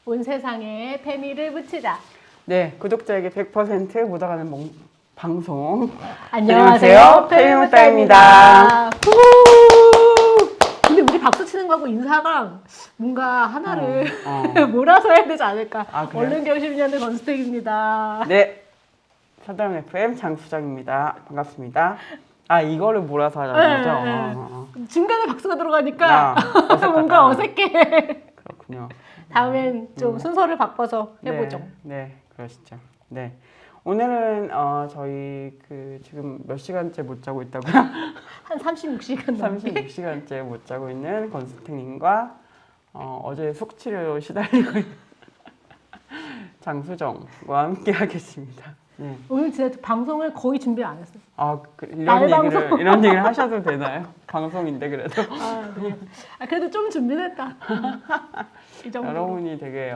온 세상에 페미를 붙이자. 네, 구독자에게 100% 묻어가는 방송. 안녕하세요, 페미무따입니다. 근데 우리 박수 치는 거하고 인사가 뭔가 하나를 어. 몰아서 해야 되지 않을까. 아, 그래요? 얼른 경심년대 건스택입니다. 네, 사드람 FM 장수정입니다. 반갑습니다. 아, 이거를 몰아서 하자는 거죠? 네. 중간에 박수가 들어가니까 어색하다. 뭔가 어색해. 그렇군요. 다음엔 좀 순서를 바꿔서 해보죠. 네, 그러시죠. 네. 오늘은 저희 지금 몇 시간째 못 자고 있다고요? 한 36시간 넘게. 36시간째 못 자고 있는 건스택님과 어제 숙취로 시달리고 있는 장수정과 함께 하겠습니다. 네. 오늘 진짜 방송을 거의 준비 안 했어요. 아, 날방송. 이런 얘기를 하셔도 되나요? 방송인데 그래도. 그래도 좀 준비됐다. 이 정도. 여러분이 되게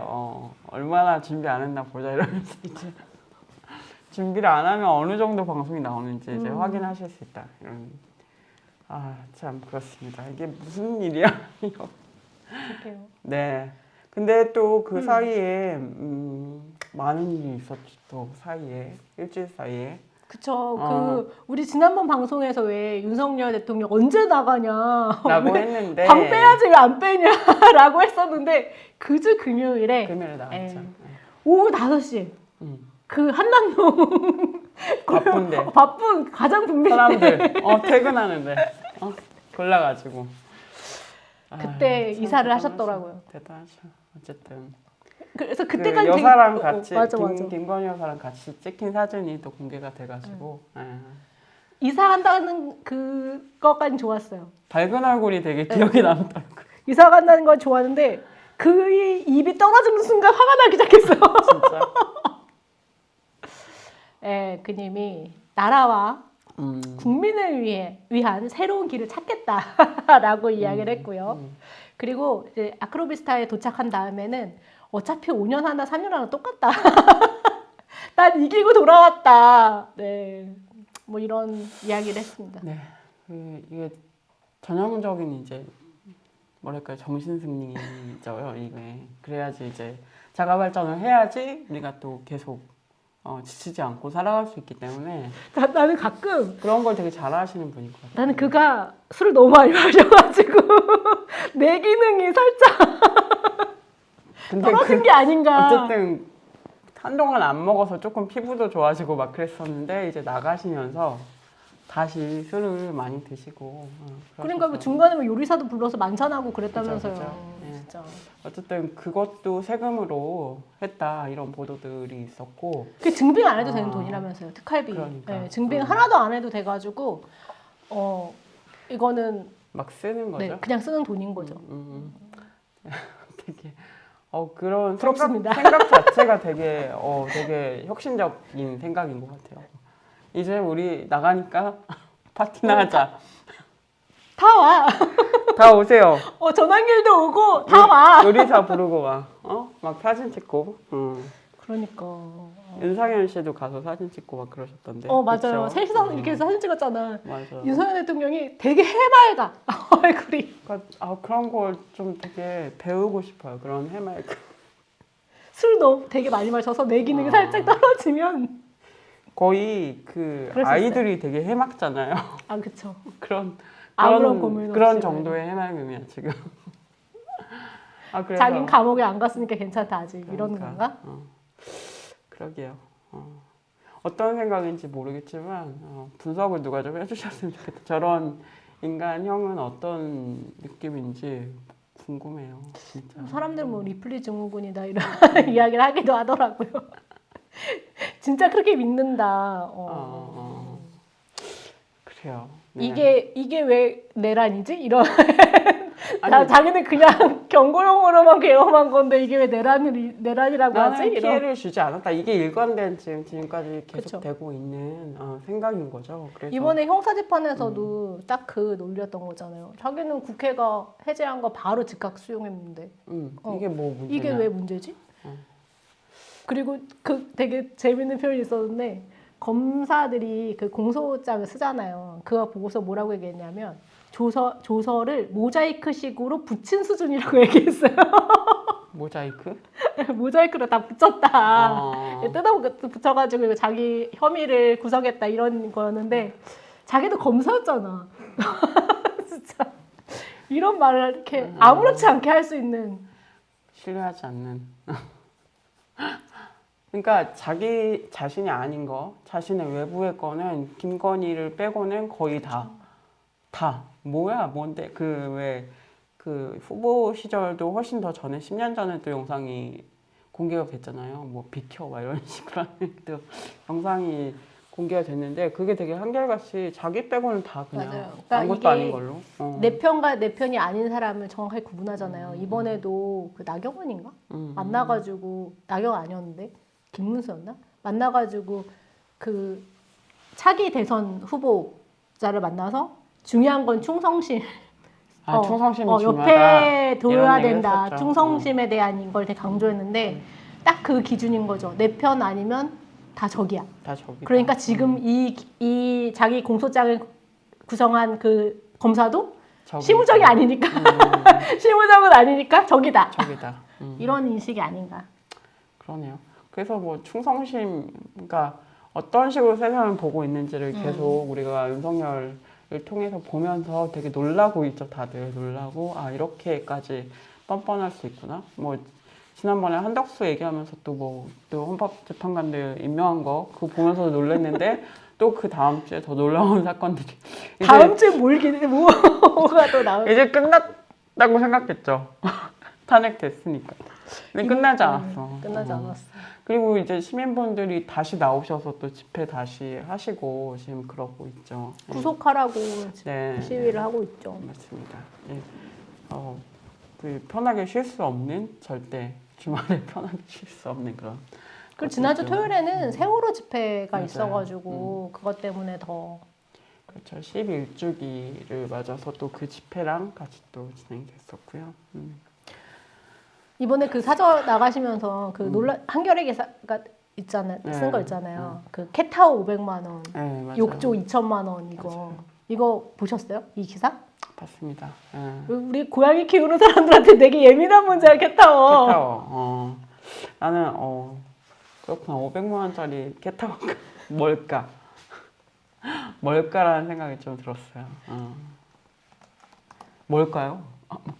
얼마나 준비 안 했나 보자 이러면서 이제 준비를 안 하면 어느 정도 방송이 나오는지 이제 확인하실 수 있다. 이런. 아, 참 그렇습니다. 이게 무슨 일이야? 이거. 그렇게요. 네. 근데 또 그 사이에 많은 일이 있었죠. 또 사이에 일주일 사이에. 그쵸. 우리 지난번 방송에서 왜 윤석열 대통령 언제 나가냐. 라고 했는데 방 빼야지 왜 안 빼냐라고 했었는데 그주 금요일에 나갔죠. 네. 오후 5시 그 한남동 바쁜데 바쁜 가장 붐빌 때 사람들 퇴근하는데 골라가지고 그때 이사를 하셨더라고요. 대단하죠. 어쨌든 그래서 그때까지 여사랑 같이 맞아. 김건희 여사랑 같이 찍힌 사진이 또 공개가 돼가지고 이사한다는 그것까지 좋았어요. 밝은 얼굴이 되게 기억에 남더라고요. 이사 간다는 건 좋았는데 그 입이 떨어지는 순간 화가 나기 시작했어요. 진짜. 네, 그님이 나라와 국민을 위한 새로운 길을 찾겠다라고 이야기를 했고요. 그리고 이제 아크로비스타에 도착한 다음에는 어차피 5년 하나 3년 하나 똑같다. 난 이기고 돌아왔다. 네, 뭐 이런 이야기를 했습니다. 네, 이게 전형적인 이제 뭐랄까요 정신승리죠 이게. 그래야지 이제 자가 발전을 해야지 우리가 또 계속 지치지 않고 살아갈 수 있기 때문에 나는 가끔 그런 걸 되게 잘하시는 분인 것 같아요. 나는 그가 술을 너무 많이 마셔가지고 내 기능이 살짝 근데 떨어진 게 아닌가. 어쨌든 한동안 안 먹어서 조금 피부도 좋아지고 막 그랬었는데 이제 나가시면서 다시 술을 많이 드시고 그러니까 뭐 중간에 뭐 요리사도 불러서 만찬하고 그랬다면서요. 그죠. 네. 진짜. 어쨌든 그것도 세금으로 했다 이런 보도들이 있었고 그 증빙 안 해도 되는 돈이라면서요. 특활비. 그러니까. 네, 증빙 하나도 안 해도 돼가지고 이거는 막 쓰는 거죠. 네, 그냥 쓰는 돈인 거죠. 되게 그런 부럽습니다. 생각 자체가 되게 되게 혁신적인 생각인 것 같아요. 이제 우리 나가니까 파티나 하자. 다 와. 다 오세요. 전환길도 오고 다 와. 요리사 부르고 막 사진 찍고. 그러니까. 윤상현 씨도 가서 사진 찍고 막 그러셨던데. 맞아요. 그쵸? 셋이서 이렇게 해서 사진 찍었잖아. 맞아. 윤석열 대통령이 되게 해맑아. 얼굴이. 그러니까 그런 걸 좀 되게 배우고 싶어요. 그런 해맑음. 술 너무 되게 많이 마셔서 내 기능이 살짝 떨어지면 거의 아이들이 되게 해맑잖아요. 그쵸. 그런 고민 그런 없이. 정도의 해맑음이야 지금. 그래서 자긴 감옥에 안 갔으니까 괜찮다 아직 이런 그러니까, 건가? 그러게요. 어떤 생각인지 모르겠지만 분석을 누가 좀 해주셨으면 좋겠다. 저런 인간형은 어떤 느낌인지 궁금해요. 진짜. 사람들 뭐 리플리 증후군이다 이런 이야기를 하기도 하더라고요. 진짜 그렇게 믿는다. 그래요. 네. 이게 왜 내란이지? 이런. 아니, 자기는 그냥 경고용으로만 개엄한 건데 이게 왜 내란이라고 나는 하지? 이런. 피해를 주지 않았다. 이게 일관된 지금까지 계속 그쵸. 되고 있는 생각인 거죠. 그래서 이번에 형사재판에서도 딱 그 논리였던 거잖아요. 자기는 국회가 해제한 거 바로 즉각 수용했는데 이게 뭐 문제냐? 이게 왜 문제지? 그리고 되게 재밌는 표현이 있었는데 검사들이 그 공소장을 쓰잖아요. 그거 보고서 뭐라고 얘기했냐면 조서를 모자이크식으로 붙인 수준이라고 얘기했어요. 모자이크? 모자이크로 다 붙였다. 어. 붙여가지고 이거 자기 혐의를 구성했다 이런 거였는데 자기도 검사였잖아. 진짜 이런 말을 이렇게 아무렇지 않게 할 수 있는. 신뢰하지 않는. 그러니까 자기 자신이 아닌 거, 자신의 외부의 거는 김건희를 빼고는 거의 다 뭐야 뭔데 그 후보 시절도 훨씬 더 전에 10년 전에 또 영상이 공개가 됐잖아요. 뭐 비켜 막 이런 식으로 하는 또 영상이 공개가 됐는데 그게 되게 한결같이 자기 빼고는 다 그냥 맞아요. 그러니까 아무것도 이게 아닌 걸로. 내 편과 내 편이 아닌 사람을 정확하게 구분하잖아요. 이번에도 그 나경원인가? 만나가지고 나경원 아니었는데 김문수였나? 만나가지고 그 차기 대선 후보자를 만나서 중요한 건 충성심. 충성심이 중요하다. 옆에 둬야 이런 얘기를 된다. 했었죠. 충성심에 대한 걸 되게 강조했는데 딱 그 기준인 거죠. 내 편 아니면 다 적이야. 다 저기다. 그러니까 지금 이 자기 공소장을 구성한 그 검사도 저기. 실무적이 아니니까 실무적은 아니니까 적이다. 저기다. 이런 인식이 아닌가. 그러네요. 그래서 뭐 충성심, 그러니까 어떤 식으로 세상을 보고 있는지를 계속 우리가 윤석열을 통해서 보면서 되게 놀라고 있죠. 다들 놀라고 이렇게까지 뻔뻔할 수 있구나. 뭐 지난번에 한덕수 얘기하면서 또 헌법재판관들 임명한 거 그거 보면서도 놀랐는데 또 그 다음 주에 더 놀라운 사건들이 다음 주에 뭐가 또 나올. 이제 끝났다고 생각했죠. 탄핵됐으니까. 근데 끝나지 않았어. 끝나지 않았어. 그리고 이제 시민분들이 다시 나오셔서 또 집회 다시 하시고 지금 그러고 있죠. 구속하라고 네. 시위를 하고 있죠. 맞습니다. 예. 그 편하게 쉴 수 없는 절대 주말에 편하게 쉴 수 없는 그런. 그리고 지난주 것들 토요일에는 세월호 집회가 맞아요. 있어가지고 그것 때문에 더. 그렇죠. 11주기를 맞아서 또 그 집회랑 같이 또 진행됐었고요. 이번에 그 사저 나가시면서 그 한겨레 기사가 있잖아요. 네. 쓴 거 있잖아요. 그 캣타워 500만 원, 네, 맞아요. 욕조 2천만 원 이거. 맞아요. 이거 보셨어요? 이 기사? 봤습니다. 예. 우리 고양이 키우는 사람들한테 되게 예민한 문제야 캣타워. 캣타워. 나는 그렇구나. 500만 원짜리 캣타워가 뭘까라는 생각이 좀 들었어요. 뭘까요?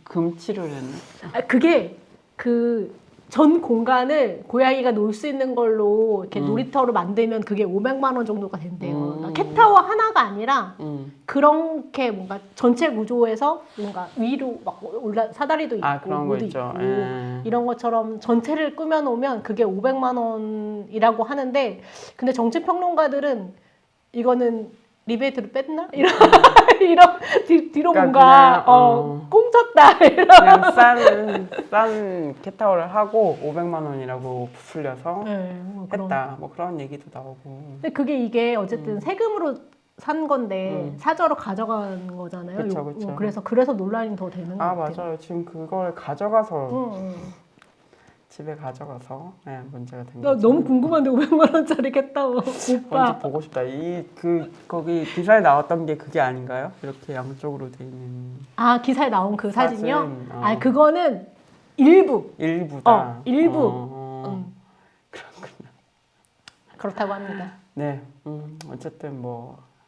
금치를 했나? 그게 그 전 공간을 고양이가 놀 수 있는 걸로 이렇게 놀이터로 만들면 그게 500만 원 정도가 된대요. 그러니까 캣타워 하나가 아니라 그렇게 뭔가 전체 구조에서 뭔가 위로 막 사다리도 있고 그런 거 뭐도 있죠. 있고 예. 이런 것처럼 전체를 꾸며놓으면 그게 500만 원이라고 하는데 근데 정치평론가들은 이거는 리베이트를 뺐나? 이런 뒤로 그러니까 뭔가 꽁쳤다 이런. 그냥 싼 캣타워를 하고 500만 원이라고 부풀려서 네, 뭐 그런. 했다. 뭐 그런 얘기도 나오고. 근데 이게 어쨌든 세금으로 산 건데 사저로 가져간 거잖아요. 그쵸. 그래서 논란이 더 되는 것 같아요. 맞아요. 지금 그걸 가져가서 집에 가져가서 문제가 된 나 거죠. 너무 궁금한데 500만 원짜리 캣타워 뭔지 오빠. 보고 싶다. 거기 기사에 나왔던 게 그게 아닌가요? 이렇게 양쪽으로 돼 있는 기사에 나온 그 사진이요? 사진, 그거는 일부. 일부다. 일부. 그렇군요. 그렇다고 합니다. 네, 어쨌든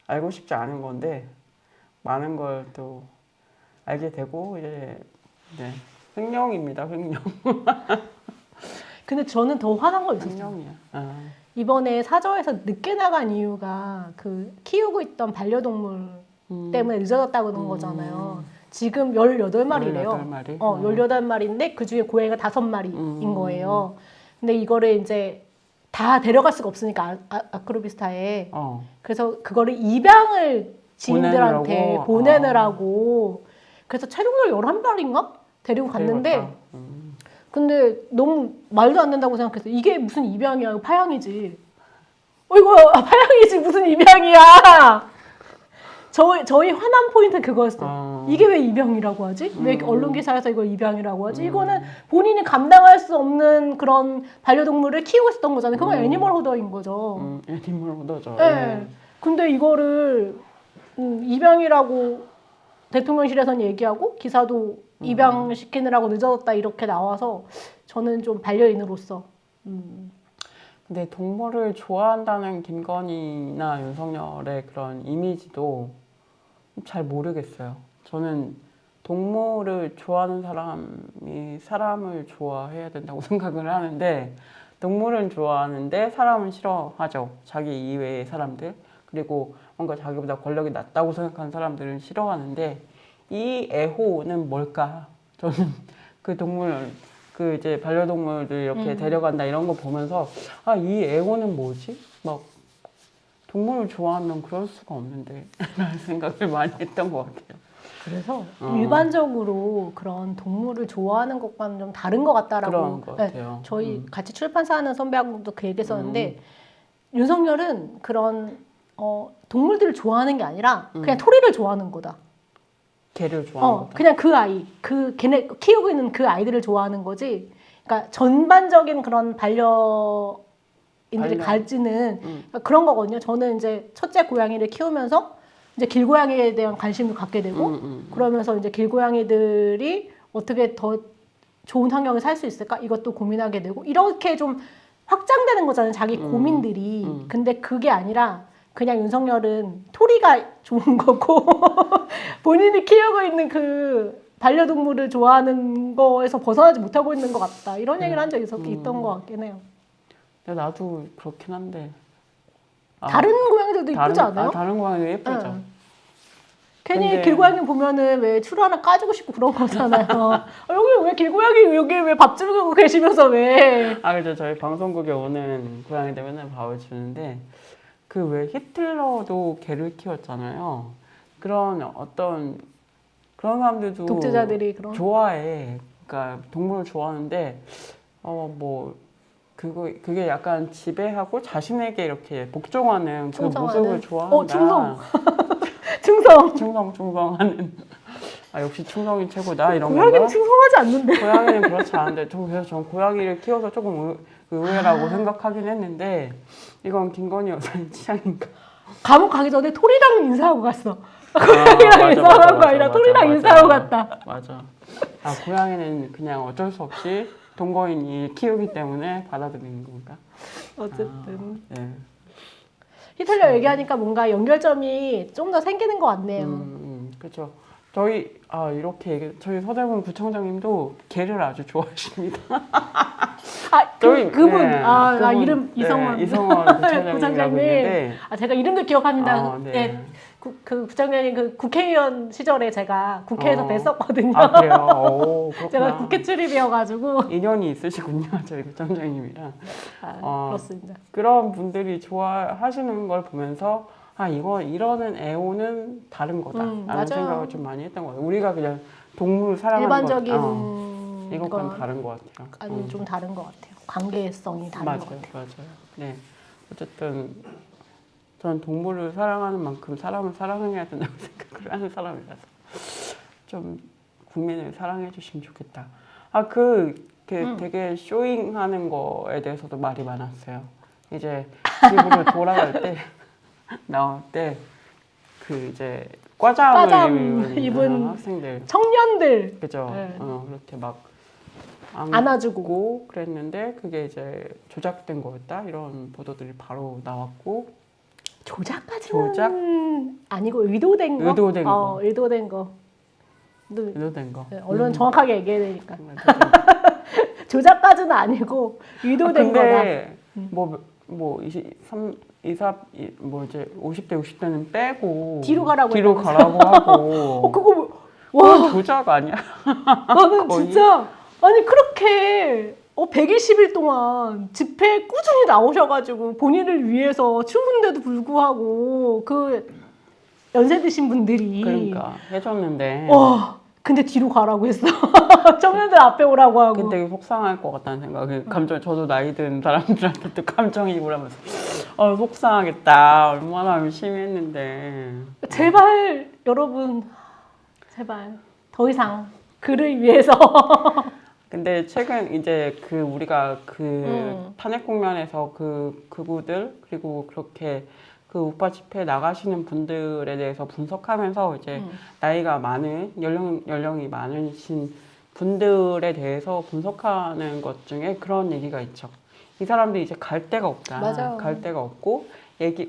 알고 싶지 않은 건데 많은 걸 또 알게 되고 이제 횡령입니다. 횡령. 근데 저는 더 화난 거 있었어요. 횡령이야. 이번에 사저에서 늦게 나간 이유가 그 키우고 있던 반려동물 때문에 늦어졌다고 그런 거잖아요. 지금 18마리래요. 18마리? 18마리인데 그 중에 고양이가 5마리인 거예요. 근데 이거를 이제 다 데려갈 수가 없으니까 아크로비스타에. 그래서 그거를 입양을 지인들한테 보내느라고. 그래서 최종적으로 11마리인가? 데리고 갔는데 근데 너무 말도 안 된다고 생각했어. 이게 무슨 입양이야. 이거 파양이지. 이거 파양이지 무슨 입양이야. 저희 화난 포인트는 그거였어. 이게 왜 입양이라고 하지? 왜 언론 기사에서 이걸 입양이라고 하지? 이거는 본인이 감당할 수 없는 그런 반려동물을 키우고 있었던 거잖아요. 그건 애니멀 호더인 거죠. 애니멀 호더죠. 네. 근데 이거를 입양이라고 대통령실에서는 얘기하고 기사도 입양시키느라고 늦어졌다 이렇게 나와서 저는 좀 반려인으로서 근데 동물을 좋아한다는 김건희나 윤석열의 그런 이미지도 잘 모르겠어요. 저는 동물을 좋아하는 사람이 사람을 좋아해야 된다고 생각을 하는데 동물은 좋아하는데 사람은 싫어하죠. 자기 이외의 사람들. 그리고 뭔가 자기보다 권력이 낮다고 생각하는 사람들은 싫어하는데 이 애호는 뭘까? 저는 그 동물, 그 이제 반려동물들 이렇게 데려간다 이런 거 보면서 아, 이 애호는 뭐지? 막 동물을 좋아하면 그럴 수가 없는데 라는 생각을 많이 했던 것 같아요. 그래서 일반적으로 그런 동물을 좋아하는 것과는 좀 다른 것 같다라고. 그런 것 같아요. 저희 같이 출판사 하는 선배하고도 그 얘기했었는데 윤석열은 그런 동물들을 좋아하는 게 아니라 그냥 토리를 좋아하는 거다. 개를 좋아하는 거다. 그냥 그 아이, 걔네 키우고 있는 그 아이들을 좋아하는 거지. 그러니까 전반적인 그런 반려인들이 가지는 그런 거거든요. 저는 이제 첫째 고양이를 키우면서 이제 길고양이에 대한 관심을 갖게 되고 그러면서 이제 길고양이들이 어떻게 더 좋은 환경에 살 수 있을까 이것도 고민하게 되고 이렇게 좀 확장되는 거잖아요. 자기 고민들이. 근데 그게 아니라 그냥 윤석열은 토리가 좋은 거고 본인이 키우고 있는 그 반려동물을 좋아하는 거에서 벗어나지 못하고 있는 것 같다. 이런 얘기를 한 적이 있던 것 같긴 해요. 근데 나도 그렇긴 한데 다른 고양이들도 이쁘지 않아요? 다른 고양이도 예쁘죠. 괜히 근데- 길고양이 보면은 왜 추루 하나 까주고 싶고 그런 거잖아요. 여기 왜 길고양이 여기 왜 밥 주고 계시면서 왜? 그죠. 저희 방송국에 오는 고양이들 맨날 밥을 주는데 그 왜 히틀러도 개를 키웠잖아요. 그런 어떤 그런 사람들도 독재자들이 그런. 좋아해. 그러니까 동물을 좋아하는데 뭐 그게 약간 지배하고 자신에게 이렇게 복종하는 그 충성하는? 모습을 좋아한다. 충성하는. 역시 충성이 최고다 이런 고양이는 건가? 충성하지 않는데. 고양이는 그렇지 않은데 그래서 전 고양이를 키워서 조금 의외라고 생각하긴 했는데 이건 김건희 여사의 취향인가? 감옥 가기 전에 토리랑 인사하고 갔어. 고양이랑 인사하고 거 아니라 토리랑 인사하고 갔다. 맞아. 고양이는 그냥 어쩔 수 없이 동거인이 키우기 때문에 받아들이는 건가? 어쨌든 네. 히틀러 얘기하니까 뭔가 연결점이 좀 더 생기는 것 같네요. 그렇죠. 저희 저희 서대문 구청장님도 개를 아주 좋아하십니다. 그분 그분, 이름 이성원 구청장님이라고 부장장님. 있는데 제가 이름도 기억합니다. 네. 그 부장장님 그 국회의원 시절에 제가 국회에서 뵀었거든요. 그래요? 그렇구나. 제가 국회 출입이어가지고 인연이 있으시군요, 저희 구청장님이랑. 그렇습니다. 그런 분들이 좋아하시는 걸 보면서 이러는 애호는 다른 거다라는 맞아요. 생각을 좀 많이 했던 것 같아요. 우리가 그냥 동물 사랑하는 일반적인 이것과는 건 다른 것 같아요. 아니 좀 다른 것 같아요. 관계성이 다른 것 같아요. 맞아요. 네, 어쨌든 저는 동물을 사랑하는 만큼 사람을 사랑해야 된다고 생각을 하는 사람이라서 좀 국민을 사랑해 주시면 좋겠다. 되게 쇼잉하는 거에 대해서도 말이 많았어요. 이제 집으로 돌아갈 때 나올 때 그 이제 과잠을 입은 학생들, 청년들 그죠? 네. 그렇게 막 안아주고 그랬는데 그게 이제 조작된 거였다 이런 보도들이 바로 나왔고 조작까지는 아니고 의도된 거. 의도된 거. 의도된 거. 의도된 거. 언론 정확하게 얘기해야 되니까. 조작까지는 아니고 의도된 거다. 근데 이제 50대 60대는 빼고 뒤로 가라고 하고 그거 와 조작 아니야? 나는 거의? 진짜 아니 그렇게 120일 동안 집회에 꾸준히 나오셔가지고 본인을 위해서 추운데도 불구하고 그 연세 드신 분들이 그러니까 해줬는데 근데 뒤로 가라고 했어. 청년들 앞에 오라고 하고. 되게 속상할 것 같다는 생각이 저도 나이 든 사람들한테 또 감정이입을 하면서 속상하겠다. 얼마나 열심히 했는데 제발 여러분 제발 더 이상 그를 위해서 근데 최근 이제 우리가 탄핵 국면에서 그구들 그리고 그렇게 그 우파 집회 나가시는 분들에 대해서 분석하면서 이제 나이가 많은 연령이 많으신 분들에 대해서 분석하는 것 중에 그런 얘기가 있죠. 이 사람들이 이제 갈 데가 없다. 맞아요. 갈 데가 없고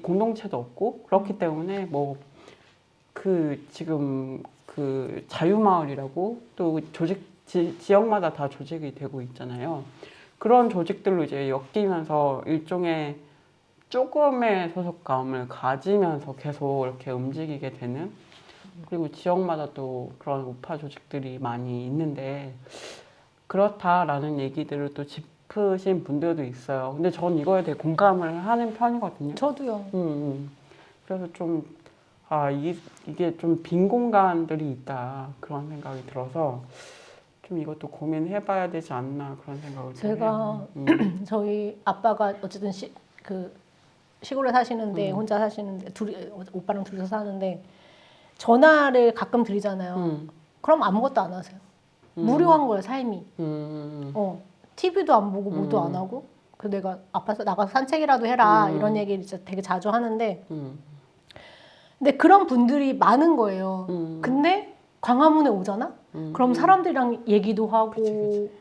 공동체도 없고 그렇기 때문에 뭐 그 지금 그 자유마을이라고 또 지역마다 다 조직이 되고 있잖아요. 그런 조직들로 이제 엮이면서 일종의 조금의 소속감을 가지면서 계속 이렇게 움직이게 되는, 그리고 지역마다 또 그런 우파 조직들이 많이 있는데 그렇다라는 얘기들을 또 짚으신 분들도 있어요. 근데 전 이거에 대해 공감을 하는 편이거든요. 저도요. 그래서 좀 이게 좀 빈 공간들이 있다 그런 생각이 들어서 좀 이것도 고민해봐야 되지 않나 그런 생각을 제가 해요. 저희 아빠가 어쨌든 시골에 사시는데 혼자 사시는데 오빠랑 둘이서 사는데 전화를 가끔 드리잖아요. 그럼 아무것도 안 하세요. 무료한 거예요, 삶이. TV도 안 보고 뭐도 안 하고. 그 내가 아파서 나가서 산책이라도 해라 이런 얘기를 진짜 되게 자주 하는데 근데 그런 분들이 많은 거예요. 근데 광화문에 오잖아? 그럼 사람들이랑 얘기도 하고 그치.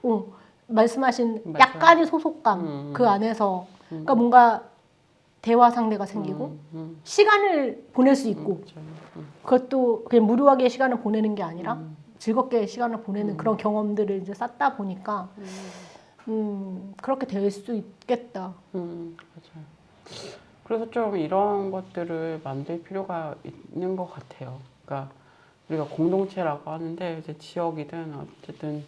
말씀하신 맞아요. 약간의 소속감 그 안에서 그러니까 뭔가 대화 상대가 생기고 시간을 보낼 수 있고 그것도 그냥 무료하게 시간을 보내는 게 아니라 즐겁게 시간을 보내는 그런 경험들을 이제 쌓다 보니까 그렇게 될 수 있겠다. 맞아요. 그래서 좀 이런 것들을 만들 필요가 있는 것 같아요. 그러니까 우리가 공동체라고 하는데 이제 지역이든 어쨌든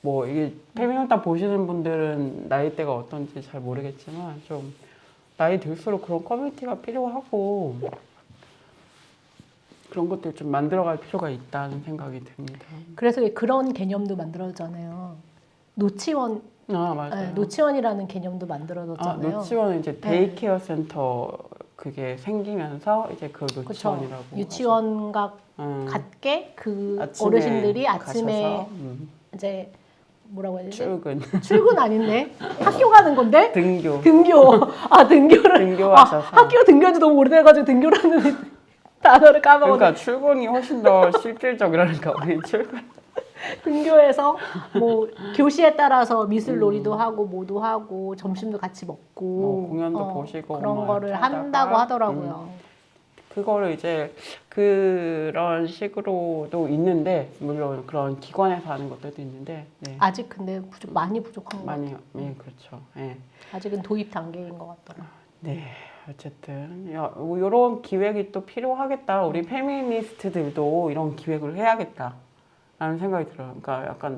뭐 이게 페미노타 보시는 분들은 나이대가 어떤지 잘 모르겠지만 좀 나이 들수록 그런 커뮤니티가 필요하고 그런 것들 좀 만들어갈 필요가 있다는 생각이 듭니다. 그래서 그런 개념도 만들어졌잖아요. 노치원, 맞아요. 네, 노치원이라는 개념도 만들어졌잖아요. 노치원은 이제 데이케어 센터 그게 생기면서 이제 그걸 노치원이라고 그쵸. 유치원과 같게 그 어르신들이 아침에 가셔서, 이제 뭐라고 해야 되지? 출근 아닌데 학교 가는 건데 등교 등교를 등교하셔서 학교 등교한 지 너무 오래돼가지고 등교라는 단어를 까먹었네. 그러니까 출근이 훨씬 더 실질적이라니까 우리 출근 등교해서 뭐 교시에 따라서 미술 놀이도 하고 뭐도 하고 점심도 같이 먹고 공연도 보시고 그런 막 거를 하다가, 한다고 하더라고요. 그거를 이제 그런 식으로도 있는데 물론 그런 기관에서 하는 것들도 있는데 네. 아직 근데 많이 부족한 것 같아요. 예, 그렇죠. 예. 아직은 도입 단계인 것 같더라고요. 네, 어쨌든 이런 기획이 또 필요하겠다. 우리 페미니스트들도 이런 기획을 해야겠다라는 생각이 들어요. 그러니까 약간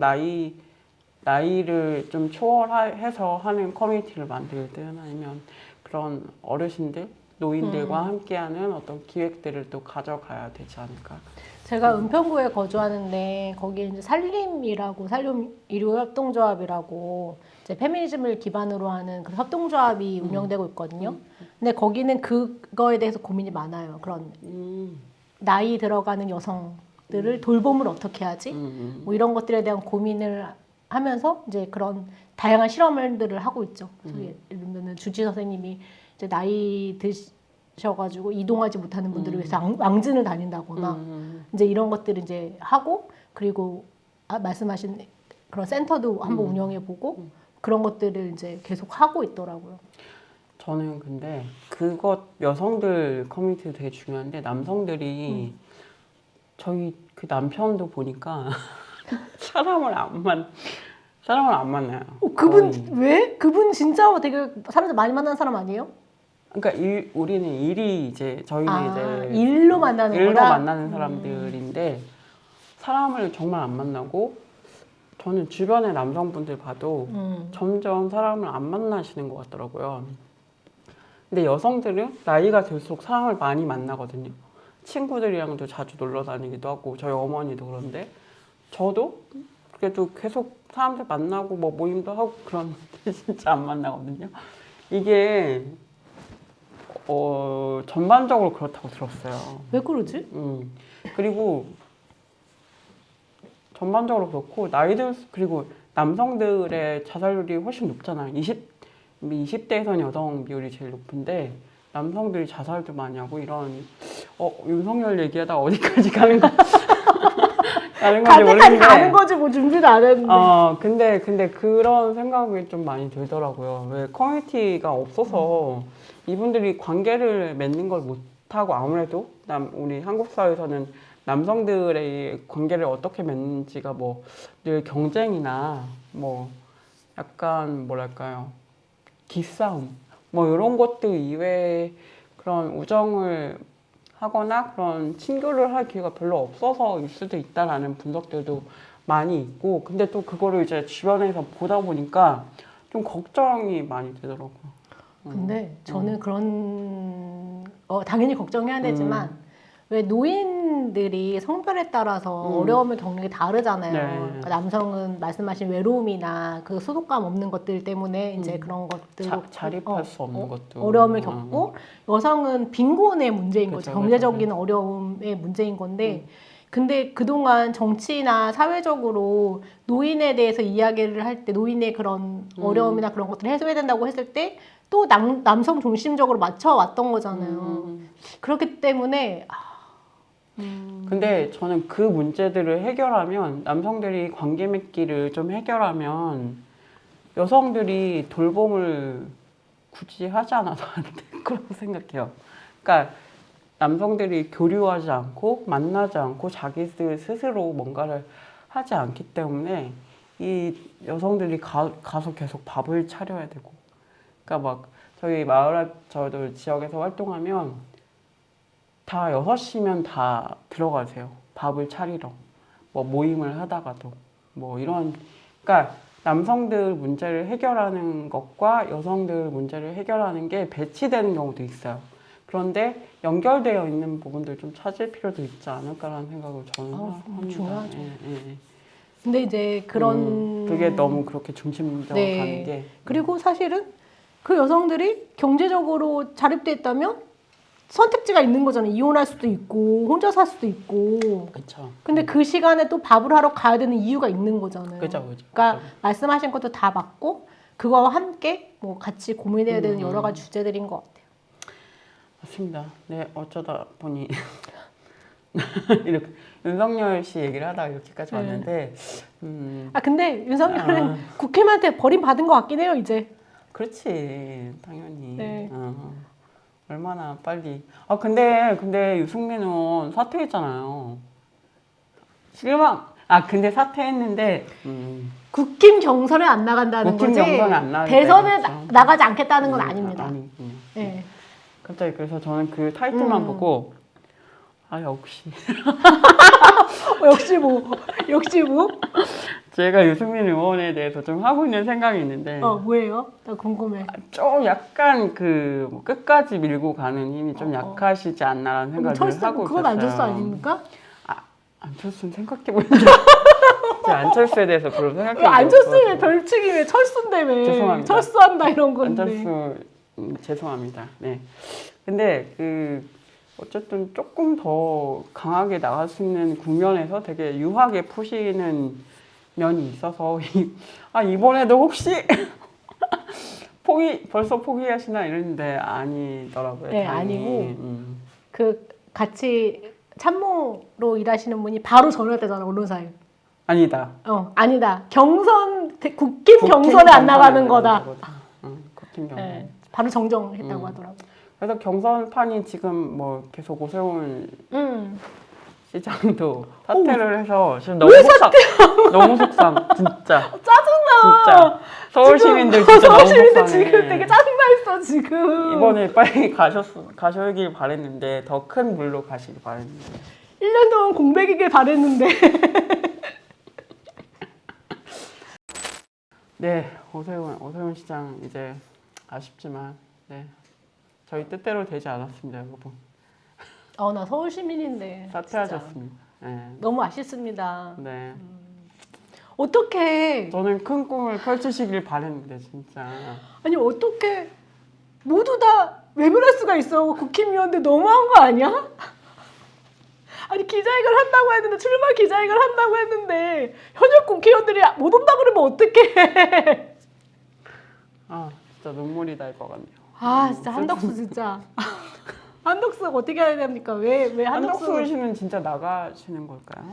나이를 좀 초월해서 하는 커뮤니티를 만들든 아니면 그런 어르신들, 노인들과 함께하는 어떤 기획들을 또 가져가야 되지 않을까. 제가 은평구에 거주하는데 거기 이제 산림 일요협동조합이라고 이제 페미니즘을 기반으로 하는 그 협동조합이 운영되고 있거든요. 근데 거기는 그거에 대해서 고민이 많아요. 그런 나이 들어가는 여성들을 돌봄을 어떻게 하지? 뭐 이런 것들에 대한 고민을 하면서 이제 그런 다양한 실험들을 하고 있죠. 예를 들면 주지 선생님이 이제 나이 드셔가지고 이동하지 못하는 분들을 위해서 왕진을 다닌다거나 이제 이런 것들을 이제 하고 그리고 말씀하신 그런 센터도 한번 운영해보고 그런 것들을 이제 계속 하고 있더라고요. 저는 근데 그것 여성들 커뮤니티도 되게 중요한데 남성들이 저희 그 남편도 보니까 사람을 안 만나요. 그분 거의. 왜? 그분 진짜 되게 사람들 많이 만나는 사람 아니에요? 그러니까 우리는 일이 이제 저희는 이제 일로 만나는 일로 거다? 만나는 사람들인데 사람을 정말 안 만나고 저는 주변의 남성분들 봐도 점점 사람을 안 만나시는 것 같더라고요. 근데 여성들은 나이가 들수록 사람을 많이 만나거든요. 친구들이랑도 자주 놀러 다니기도 하고 저희 어머니도 그런데 저도 그래도 계속 사람들 만나고 뭐 모임도 하고 그런데 진짜 안 만나거든요. 이게 전반적으로 그렇다고 들었어요. 왜 그러지? 그리고 전반적으로 그렇고 그리고 남성들의 자살률이 훨씬 높잖아요. 20대에서는 여성 비율이 제일 높은데 남성들이 자살도 많이 하고 이런 윤석열 얘기하다 어디까지 가는 거 가는 건지 갈 때까지 모르겠는데 가는 거지 뭐 준비도 안 했는데. 근데 그런 생각이 좀 많이 들더라고요. 왜 커뮤니티가 없어서 이분들이 관계를 맺는 걸 못하고 아무래도 우리 한국 사회에서는 남성들의 관계를 어떻게 맺는지가 뭐 늘 경쟁이나 뭐 약간 뭐랄까요 기싸움 뭐 이런 것들 이외에 그런 우정을 하거나 그런 친교를 할 기회가 별로 없어서일 수도 있다라는 분석들도 많이 있고 근데 또 그거를 이제 주변에서 보다 보니까 좀 걱정이 많이 되더라고요. 근데 저는 그런 당연히 걱정해야 되지만 왜 노인들이 성별에 따라서 어려움을 겪는 게 다르잖아요. 네. 그러니까 남성은 말씀하신 외로움이나 그 소속감 없는 것들 때문에 이제 그런 것들 자립할 수 없는 것도 어려움을 겪고 여성은 빈곤의 문제인 거죠. 그쵸, 경제적인 어려움의 문제인 건데 근데 그동안 정치나 사회적으로 노인에 대해서 이야기를 할 때 노인의 그런 어려움이나 그런 것들을 해소해야 된다고 했을 때 또 남성 중심적으로 맞춰왔던 거잖아요. 그렇기 때문에 근데 저는 그 문제들을 해결하면 남성들이 관계 맺기를 좀 해결하면 여성들이 돌봄을 굳이 하지 않아도 안 될 거라고 생각해요. 그러니까 남성들이 교류하지 않고 만나지 않고 자기들 스스로 뭔가를 하지 않기 때문에 이 여성들이 가서 계속 밥을 차려야 되고 그러니까 막 저희 저도 지역에서 활동하면 다 6시면 다 들어가세요. 밥을 차리러. 뭐 모임을 하다가도. 뭐 이런. 그러니까 남성들 문제를 해결하는 것과 여성들 문제를 해결하는 게 배치되는 경우도 있어요. 그런데 연결되어 있는 부분들 좀 찾을 필요도 있지 않을까라는 생각을 저는 합니다. 중요하죠. 예. 근데 이제 그런 그게 너무 그렇게 중심적으로 네. 가는 게 그리고 사실은 그 여성들이 경제적으로 자립돼 있다면 선택지가 있는 거잖아요. 이혼할 수도 있고 혼자 살 수도 있고. 그렇죠. 근데 그 시간에 또 밥을 하러 가야 되는 이유가 있는 거잖아요. 그죠. 그러니까 말씀하신 것도 다 맞고 그거와 함께 뭐 같이 고민해야 되는 여러 가지 주제들인 것 같아요. 맞습니다. 네, 어쩌다 보니 이렇게 윤석열 씨 얘기를 하다가 이렇게까지 왔는데 근데 윤석열은 국힘한테 버림받은 것 같긴 해요, 이제. 그렇지, 당연히. 네. 얼마나 빨리. 근데 유승민 의원 사퇴했잖아요. 실망. 근데 사퇴했는데 국힘 경선에 안 나간다는 국힘 거지. 경선에 안 나가겠다 대선에 이거죠. 나가지 않겠다는 건 아닙니다. 아니군요. 네. 갑자기 그래서 저는 그 타이틀만 보고 역시 역시 뭐? 제가 유승민 의원에 대해서 좀 하고 있는 생각이 있는데 뭐예요? 나 궁금해. 좀 약간 뭐 끝까지 밀고 가는 힘이 좀 약하시지 않나라는 생각을 하고 있었어요. 그건 안철수 아닙니까? 안철수는 생각해보니까 제가 안철수에 대해서 별로 생각해본 적이 안철수의 별칭이 왜 철수인데며. 죄송합니다. 철수한다 이런 건데. 안철수 죄송합니다. 네. 근데 어쨌든 조금 더 강하게 나갈 수 있는 국면에서 되게 유하게 푸시는 면이 있어서 이번에도 혹시 벌써 포기하시나 이랬는데 아니더라고요. 네, 다행히. 아니고 그 같이 참모로 일하시는 분이 바로 전화되잖아 언론사에. 아니다. 아니다. 국힘 경선에 안 나가는 거다. 국힘 경선. 네, 바로 정정했다고 하더라고. 그래서 경선판이 지금 뭐 계속 오세훈 시장도 사퇴를 해서 지금 너무 속상 진짜 짜증나. 진짜 서울 시민들 진짜 너무 속상해. 지금 되게 짜증나 있어 지금. 이번에 빨리 가셔길 바랬는데 더 큰 물로 가시길 바랬는데 1년 동안 공백이길 바랬는데. 네, 오세훈 시장 이제 아쉽지만 네 저희 뜻대로 되지 않았습니다, 여러분. 나 서울 시민인데 사퇴하셨습니다. 네. 너무 아쉽습니다. 네. 어떻게 저는 큰 꿈을 펼치시길 바랬는데 진짜. 아니 어떻게 모두 다 외면할 수가 있어. 국힘의원들 너무한 거 아니야? 아니 기자회견 한다고 했는데 출마 기자회견 한다고 했는데 현역 국회의원들이 못 온다 그러면 어떡해? 진짜 눈물이 날 것 같네요. 아 진짜 한덕수 진짜 한덕수 어떻게 해야 됩니까? 왜 한덕수 한덕수 씨는 진짜 나가시는 걸까요?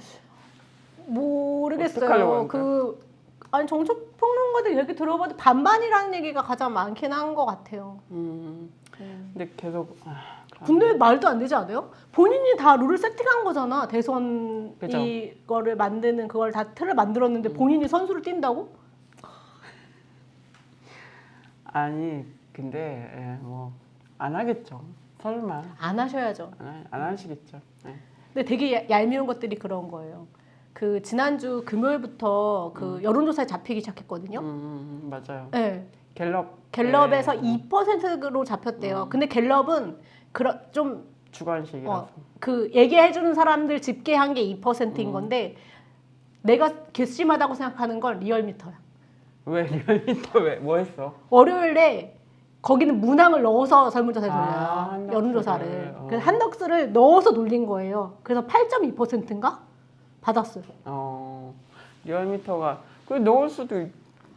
모르겠어요. 어떡하려고 그 아니 정책 평론가들 얘기 들어봐도 반반이라는 얘기가 가장 많긴 한 것 같아요. 근데 계속 근데 말도 안 되지 않아요? 본인이 다 룰을 세팅한 거잖아. 대선 그죠. 이거를 만드는 그걸 다 틀을 만들었는데 본인이 선수를 뛴다고? 아니 근데 뭐 안 하겠죠. 설마 안 하셔야죠. 안 하시겠죠. 네. 근데 되게 얄미운 것들이 그런 거예요. 그 지난주 금요일부터 그 여론조사에 잡히기 시작했거든요. 맞아요. 네. 네. 갤럽에서 2%로 잡혔대요. 근데 갤럽은 좀 주관식이라서. 그 얘기해주는 사람들 집계한 게 2%인 건데 내가 괘씸하다고 생각하는 건 리얼미터야. 왜 리얼미터 뭐 했어? 월요일에 거기는 문항을 넣어서 설문조사를 돌려요. 한덕수를. 여론조사를. 그래서 한덕수를 넣어서 돌린 거예요. 그래서 8.2%인가? 받았어요. 리얼미터가 그 넣을 수도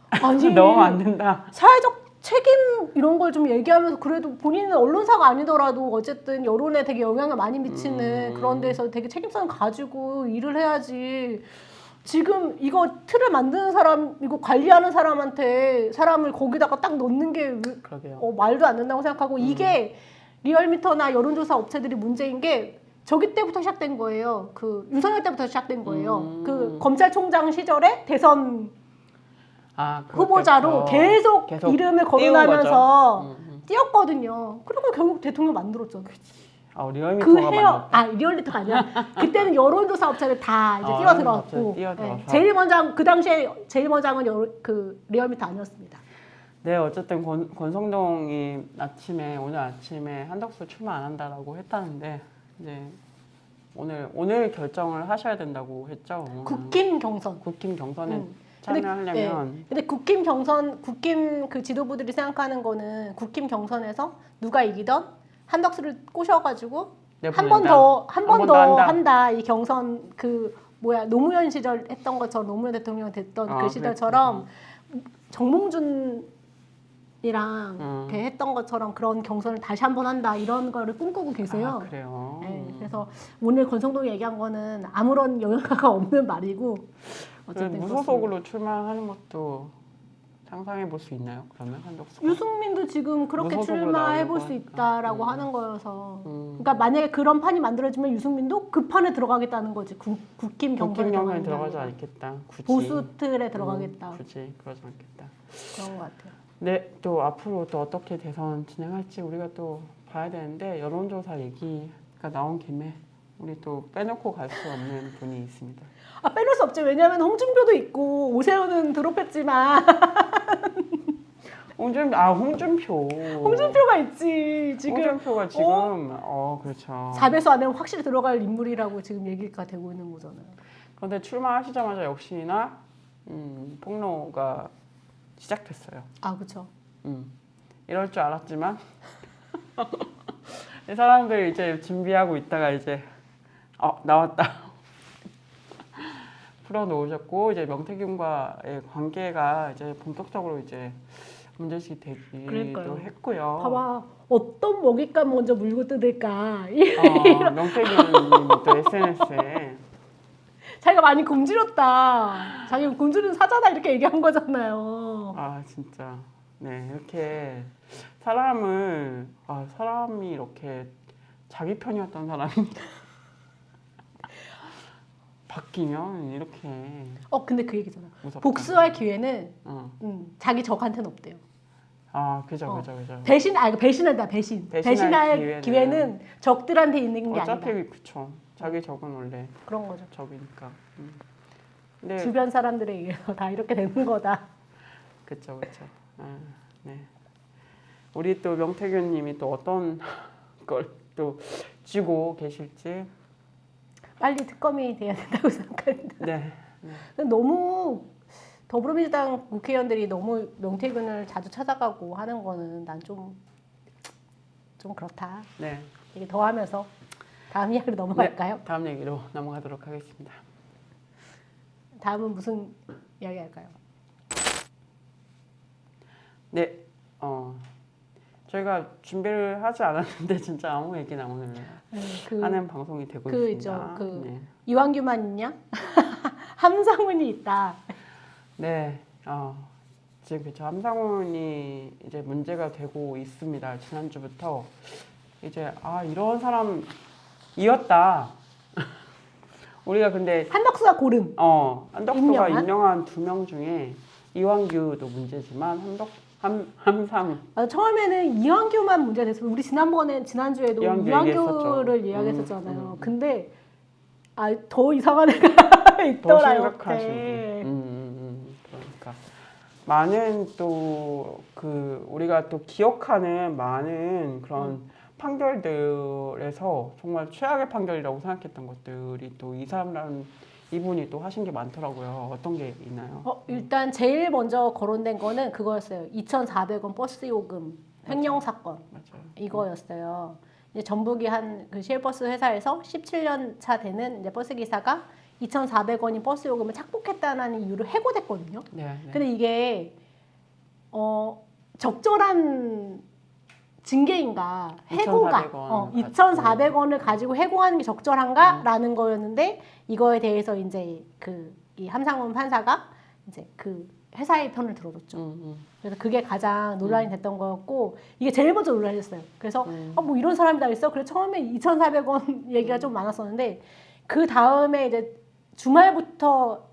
아니 넣으면 안 된다. 사회적 책임 이런 걸 좀 얘기하면서 그래도 본인은 언론사가 아니더라도 어쨌든 여론에 되게 영향을 많이 미치는 그런 데서 되게 책임성을 가지고 일을 해야지. 지금 이거 틀을 만드는 사람, 이거 관리하는 사람한테 사람을 거기다가 딱 넣는 게 그러게요. 말도 안 된다고 생각하고 이게 리얼미터나 여론조사 업체들이 문제인 게 저기 때부터 시작된 거예요. 그 윤석열 때부터 시작된 거예요. 그 검찰총장 시절에 대선 후보자로 계속 이름을 거론하면서 띄웠거든요. 그리고 결국 대통령 만들었잖아요. 리얼미터가 만들었다. 리얼미터가 아니라 그때는 여론조사 업체를 다 이제 뛰어들었고 네. 그 당시에 제일먼장은 그 리얼미터 아니었습니다. 네, 어쨌든 권성동이 오늘 아침에 한덕수 출마 안 한다라고 했다는데 이제 오늘 결정을 하셔야 된다고 했죠. 국힘 경선. 국힘 경선에 참여하려면. 근데 국힘 경선, 국힘 그 지도부들이 생각하는 거는 국힘 경선에서 누가 이기던 한덕수를 꼬셔가지고 한 번 더 한다. 이 경선 그 노무현 시절 했던 것처럼 노무현 대통령 됐던 그 시절처럼 정몽준이랑 이렇게 했던 것처럼 그런 경선을 다시 한 번 한다 이런 거를 꿈꾸고 계세요. 그래요. 네, 그래서 오늘 권성동이 얘기한 거는 아무런 영향가 없는 말이고 어쨌든 무소속으로 출마하는 것도 상상해 볼 수 있나요? 그러면 한덕수 유승민도 지금 그렇게 출마해 볼 수 있다라고 하는 거여서 그러니까 만약에 그런 판이 만들어지면 유승민도 그 판에 들어가겠다는 거지. 국힘 경선에 들어가지 않겠다. 굳이. 보수 틀에 들어가겠다. 굳이 그러지 않겠다. 그런 것 같아요. 네, 또 앞으로 또 어떻게 대선 진행할지 우리가 또 봐야 되는데 여론조사 얘기가 나온 김에 우리 또 빼놓고 갈 수 없는 분이 있습니다. 빼놓을 수 없죠. 왜냐하면 홍준표도 있고 오세훈은 드롭했지만 홍준표가 있지. 지금 홍준표가 지금 그렇죠. 4배수 안에는 확실히 들어갈 인물이라고 지금 얘기가 되고 있는 거잖아요. 그런데 출마하시자마자 역시나 폭로가 시작됐어요. 그렇죠. 이럴 줄 알았지만 이 사람들 이제 준비하고 있다가 이제 나왔다. 풀어놓으셨고 이제 명태균과의 관계가 이제 본격적으로 이제 문제시 되기도 했고요. 봐봐, 어떤 먹잇감 먼저 물고 뜯을까. 명태균님이 또 SNS에 자기가 많이 굶주렸다. 자기가 굶주린 사자다 이렇게 얘기한 거잖아요. 진짜 네 이렇게 사람이 이렇게 자기 편이었던 사람이 바뀌면 이렇게 근데 그 얘기잖아. 무섭다. 복수할 기회는 자기 적한테는 없대요. 그죠. 배신한다. 배신할 기회는 적들한테 있는 게 아니다. 어차피 그쵸. 자기 적은 원래 그런 거죠. 적이니까. 근데 주변 사람들에 의해서 다 이렇게 되는 거다. 그쵸. 네. 우리 또 명태균님이 또 어떤 걸 또 쥐고 계실지 빨리 특검이 돼야 된다고 생각하는데. 네. 너무 더불어민주당 국회의원들이 너무 명태균을 자주 찾아가고 하는 거는 난 좀 그렇다. 네. 얘기 더 하면서 다음 이야기로 넘어갈까요? 다음 얘기로 넘어가도록 하겠습니다. 다음은 무슨 이야기 할까요? 네. 저희가 준비를 하지 않았는데 진짜 아무 얘기나 오늘 네, 하는 방송이 되고 그 있습니다. 있죠. 네. 이완규만 있냐? 함상훈이 있다. 네, 지금 그쵸. 함상훈이 이제 문제가 되고 있습니다. 지난주부터 이제 이런 사람이었다. 우리가 근데 한덕수가 고름. 한덕수가 임명한? 임명한 2명 중에 이완규도 문제지만 함상훈 처음에는 이완규만 문제가 됐어요. 우리 지난주에도 이완규 이완규를 얘기했었죠. 이야기했었잖아요. 근데 더 이상한 애가 더 있더라 심각하신 옆에. 그러니까 많은 또 우리가 또 기억하는 많은 그런 판결들에서 정말 최악의 판결이라고 생각했던 것들이 또 이분이 또 하신 게 많더라고요. 어떤 게 있나요? 일단 제일 먼저 거론된 거는 그거였어요. 2,400원 버스 요금 횡령 사건. 맞아요. 이거였어요. 이제 전북이 한 그 시외버스 회사에서 17년 차 되는 이제 버스 기사가 2,400원인 버스 요금을 착복했다는 이유로 해고됐거든요. 네. 근데 이게 적절한 징계인가? 해고가 2,400원을 가지고 해고하는 게 적절한가라는 거였는데 이거에 대해서 이제 이 함상훈 판사가 이제 그 회사의 편을 들어줬죠. 그래서 그게 가장 논란이 됐던 거였고 이게 제일 먼저 논란이 됐어요. 그래서 뭐 이런 사람이 다 있어? 그래서 처음에 2,400원 얘기가 좀 많았었는데 그 다음에 이제 주말부터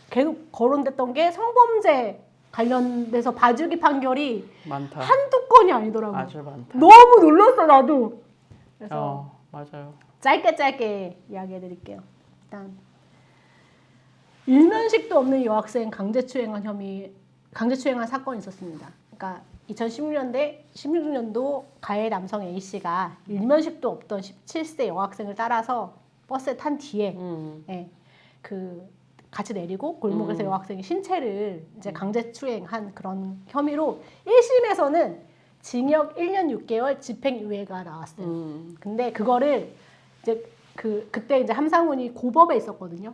계속 거론됐던 게 성범죄 관련돼서 봐주기 판결이 많다. 한두 건이 아니더라고요. 아주 많다. 너무 놀랐어 나도. 그래서 맞아요. 짧게 이야기해 드릴게요. 일단 일면식도 없는 여학생 강제추행한 사건이 있었습니다. 그러니까 16년도 가해 남성 A씨가 일면식도 없던 17세 여학생을 따라서 버스에 탄 뒤에 같이 내리고 골목에서 여학생의 신체를 이제 강제추행한 그런 혐의로 1심에서는 징역 1년 6개월 집행유예가 나왔어요. 근데 그거를 이제 그때 이제 함상훈이 고법에 있었거든요.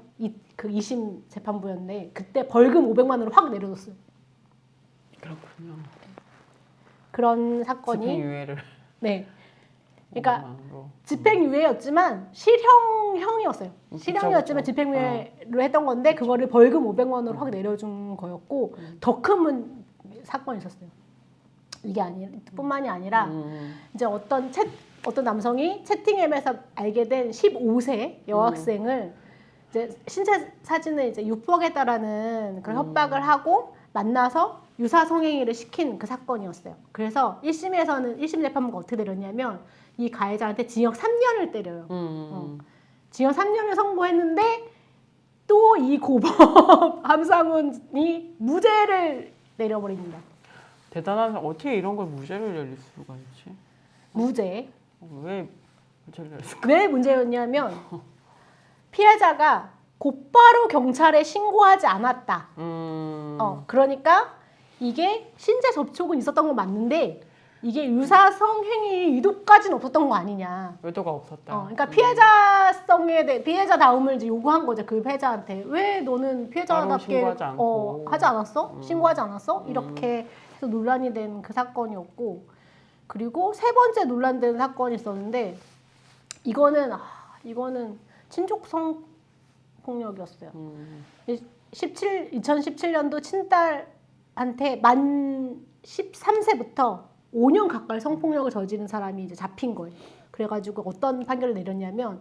그 2심 재판부였는데 그때 벌금 500만 원을 확 내려줬어요. 그렇군요. 그런 사건이 집행유예를 네. 그러니까 500만 원으로. 실형이었지만 실형이었어요. 실형이었지만 그쵸. 집행유예로 했던 건데 그거를 벌금 500만 원으로 확 내려준 거였고 더 큰 사건이 있었어요. 이게 뿐만이 아니라 이제 어떤 남성이 채팅앱에서 알게 된 15세 여학생을 이제 신체 사진을 이제 유포하겠다라는 그런 협박을 하고 만나서 유사 성행위를 시킨 그 사건이었어요. 그래서 1심 재판부가 어떻게 내렸냐면 이 가해자한테 징역 3년을 때려요. 징역 3년을 선고했는데 또 이 고법 함상훈이 무죄를 내려버립니다. 대단한 어떻게 이런 걸 무죄를 내릴 수가 있지? 무죄. 왜 무죄를 내렸을까? 왜 문제였냐면 피해자가 곧바로 경찰에 신고하지 않았다. 그러니까 이게 신체 접촉은 있었던 건 맞는데 이게 유사 성행위 의도까지는 없었던 거 아니냐. 의도가 없었다. 그러니까 피해자다움을 이제 요구한 거죠. 그 피해자한테 왜 너는 피해자답게 신고하지 않고. 하지 않았어? 신고하지 않았어? 이렇게 해서 논란이 된 그 사건이었고 그리고 세 번째 논란된 사건이 있었는데 이거는 친족 성폭력이었어요. 2017년도 친딸한테 만 13세부터 5년 가까이 성폭력을 저지른 사람이 이제 잡힌 거예요. 그래가지고 어떤 판결을 내렸냐면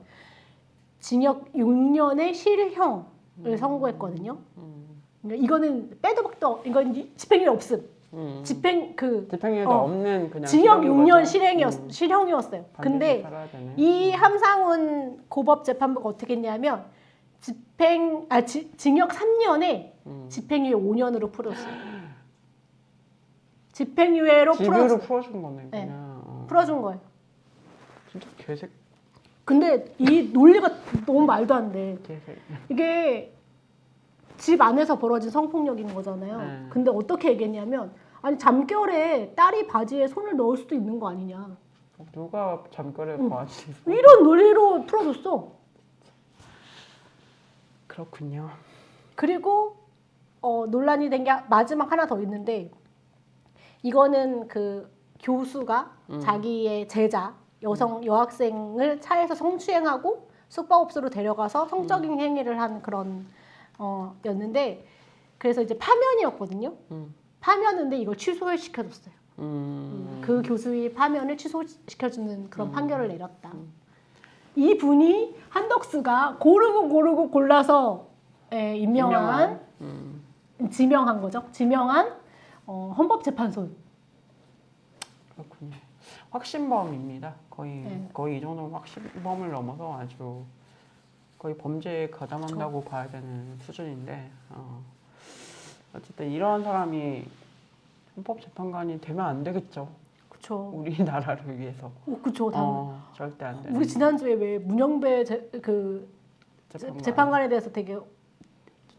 징역 6년의 실형을 선고했거든요. 그러니까 이거는 빼도 박도 이건 집행유예 없음. 집행유예도 없는 그냥 징역 6년 거죠? 실형이었어요. 근데 살아야 되네. 이 함상훈 고법 재판부가 어떻게 했냐면 징역 3년에 집행유예 5년으로 풀었어요. 집행유예로 풀어준 거네. 네. 그냥. 풀어준 거예요. 진짜 개색. 근데 이 논리가 너무 말도 안 돼. 개색. 이게 집 안에서 벌어진 성폭력인 거잖아요. 네. 근데 어떻게 얘기했냐면 아니 잠결에 딸이 바지에 손을 넣을 수도 있는 거 아니냐. 누가 잠결에 봐지? 이런 논리로 풀어줬어. 그렇군요. 그리고 논란이 된 게 마지막 하나 더 있는데 이거는 그 교수가 자기의 제자 여학생을 차에서 성추행하고 숙박업소로 데려가서 성적인 행위를 한 그런 였는데 그래서 이제 파면이었거든요. 파면인데 이걸 취소를 시켜줬어요. 그 교수의 파면을 취소시켜주는 그런 판결을 내렸다. 이 분이 한덕수가 고르고 골라서 지명한 거죠. 지명한 헌법재판소. 그렇군요. 확신범입니다. 거의 이 정도면 확신범을 넘어서 아주 거의 범죄에 가담한다고 봐야 되는 수준인데 어쨌든 이런 사람이 헌법재판관이 되면 안 되겠죠. 그렇죠. 우리나라를 위해서. 그렇죠. 절대 안 돼. 우리 지난주에 왜 문영배 재판관에 대해서 되게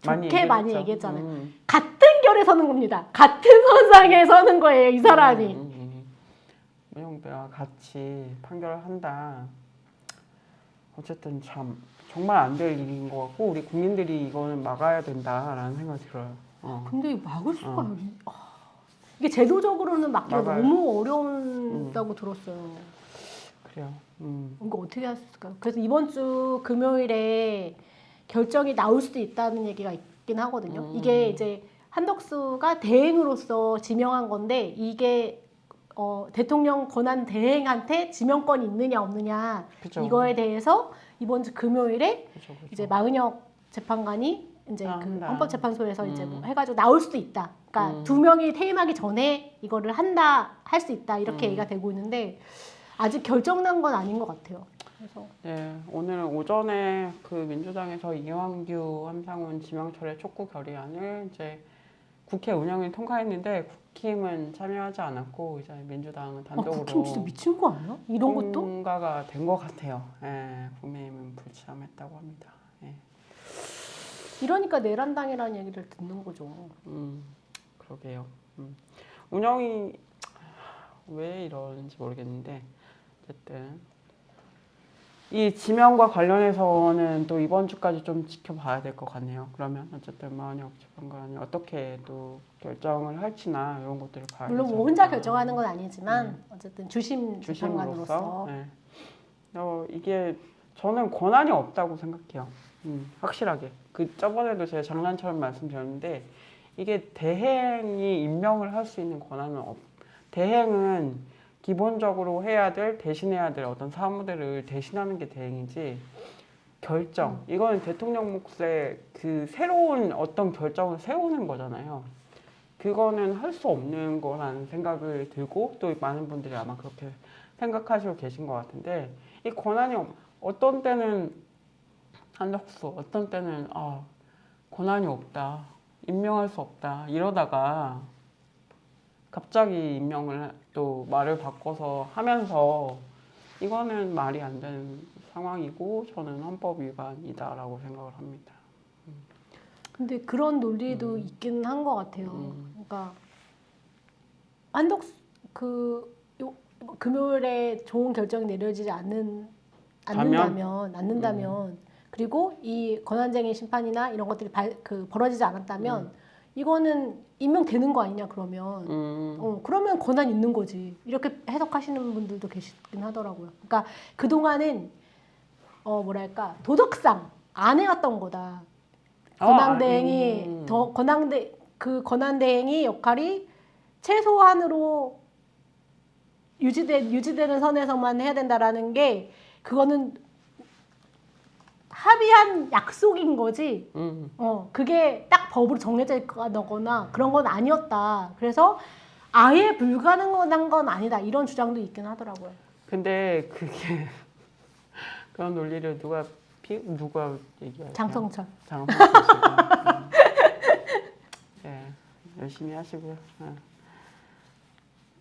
좋게 많이 얘기했잖아요. 같은 결에 서는 겁니다. 같은 선상에 서는 거예요, 이 사람이. 문영배와 같이 판결을 한다. 어쨌든 참 정말 안 될 일인 것 같고 우리 국민들이 이거는 막아야 된다라는 생각이 들어요. 근데 막을 수가 이게 제도적으로는 막기가 너무 어려운다고 들었어요. 그래요. 이거 어떻게 할 수 있을까요? 그래서 이번 주 금요일에 결정이 나올 수도 있다는 얘기가 있긴 하거든요. 이게 이제 한덕수가 대행으로서 지명한 건데 이게 대통령 권한 대행한테 지명권이 있느냐 없느냐 그쵸. 이거에 대해서 이번 주 금요일에 그쵸. 이제 마은혁 재판관이 이제 그 한다. 헌법재판소에서 이제 뭐 해가지고 나올 수도 있다. 그러니까 두 명이 퇴임하기 전에 이거를 할 수 있다 이렇게 얘기가 되고 있는데 아직 결정난 건 아닌 것 같아요. 그래서 네, 오늘 오전에 그 민주당에서 이완규 함상훈 지명철회 촉구 결의안을 이제 국회 운영위 통과했는데 국힘은 참여하지 않았고 이제 민주당은 단독으로 국힘 진짜 미친 거 아니야? 이런 것도? 통과가 된 것 같아요. 예, 국민의힘은 불참했다고 합니다. 예. 이러니까 내란당이라는 얘기를 듣는 거죠. 그러게요. 운영이 왜 이러는지 모르겠는데 어쨌든 이 지명과 관련해서는 또 이번 주까지 좀 지켜봐야 될 것 같네요. 그러면 어쨌든 마은혁 재판관이 어떻게 또 결정을 할지나 이런 것들을 봐야죠. 물론 뭐 혼자 결정하는 건 아니지만 어쨌든 주심 재판관으로서 네. 이게 저는 권한이 없다고 생각해요. 확실하게. 그 저번에도 제가 장난처럼 말씀드렸는데 이게 대행이 임명을 할 수 있는 권한은 대행은 기본적으로 대신해야 될 어떤 사무들을 대신하는 게 대행이지 결정 이거는 대통령 몫에 그 새로운 어떤 결정을 세우는 거잖아요. 그거는 할 수 없는 거라는 생각을 들고 또 많은 분들이 아마 그렇게 생각하시고 계신 것 같은데 이 권한이 어떤 때는 한덕수 어떤 때는 권한이 없다 임명할 수 없다 이러다가 갑자기 임명을 또 말을 바꿔서 하면서 이거는 말이 안 되는 상황이고 저는 헌법 위반이다라고 생각을 합니다. 근데 그런 논리도 있긴 한 것 같아요. 그러니까 한덕수 금요일에 좋은 결정이 내려지지 않는다면 그리고 이 권한쟁의 심판이나 이런 것들이 벌어지지 않았다면 이거는 임명되는 거 아니냐 그러면 그러면 권한 있는 거지 이렇게 해석하시는 분들도 계시긴 하더라고요. 그러니까 그 동안은 도덕상 안 해왔던 거다. 권한대행이 역할이 최소한으로 유지되는 선에서만 해야 된다라는 게 그거는 합의한 약속인 거지. 그게 딱 법으로 정해져 있거나 그런 건 아니었다. 그래서 아예 불가능한 건 아니다. 이런 주장도 있긴 하더라고요. 근데 그게 그런 논리를 누가 얘기할까요? 장성철 씨가. 네, 열심히 하시고요.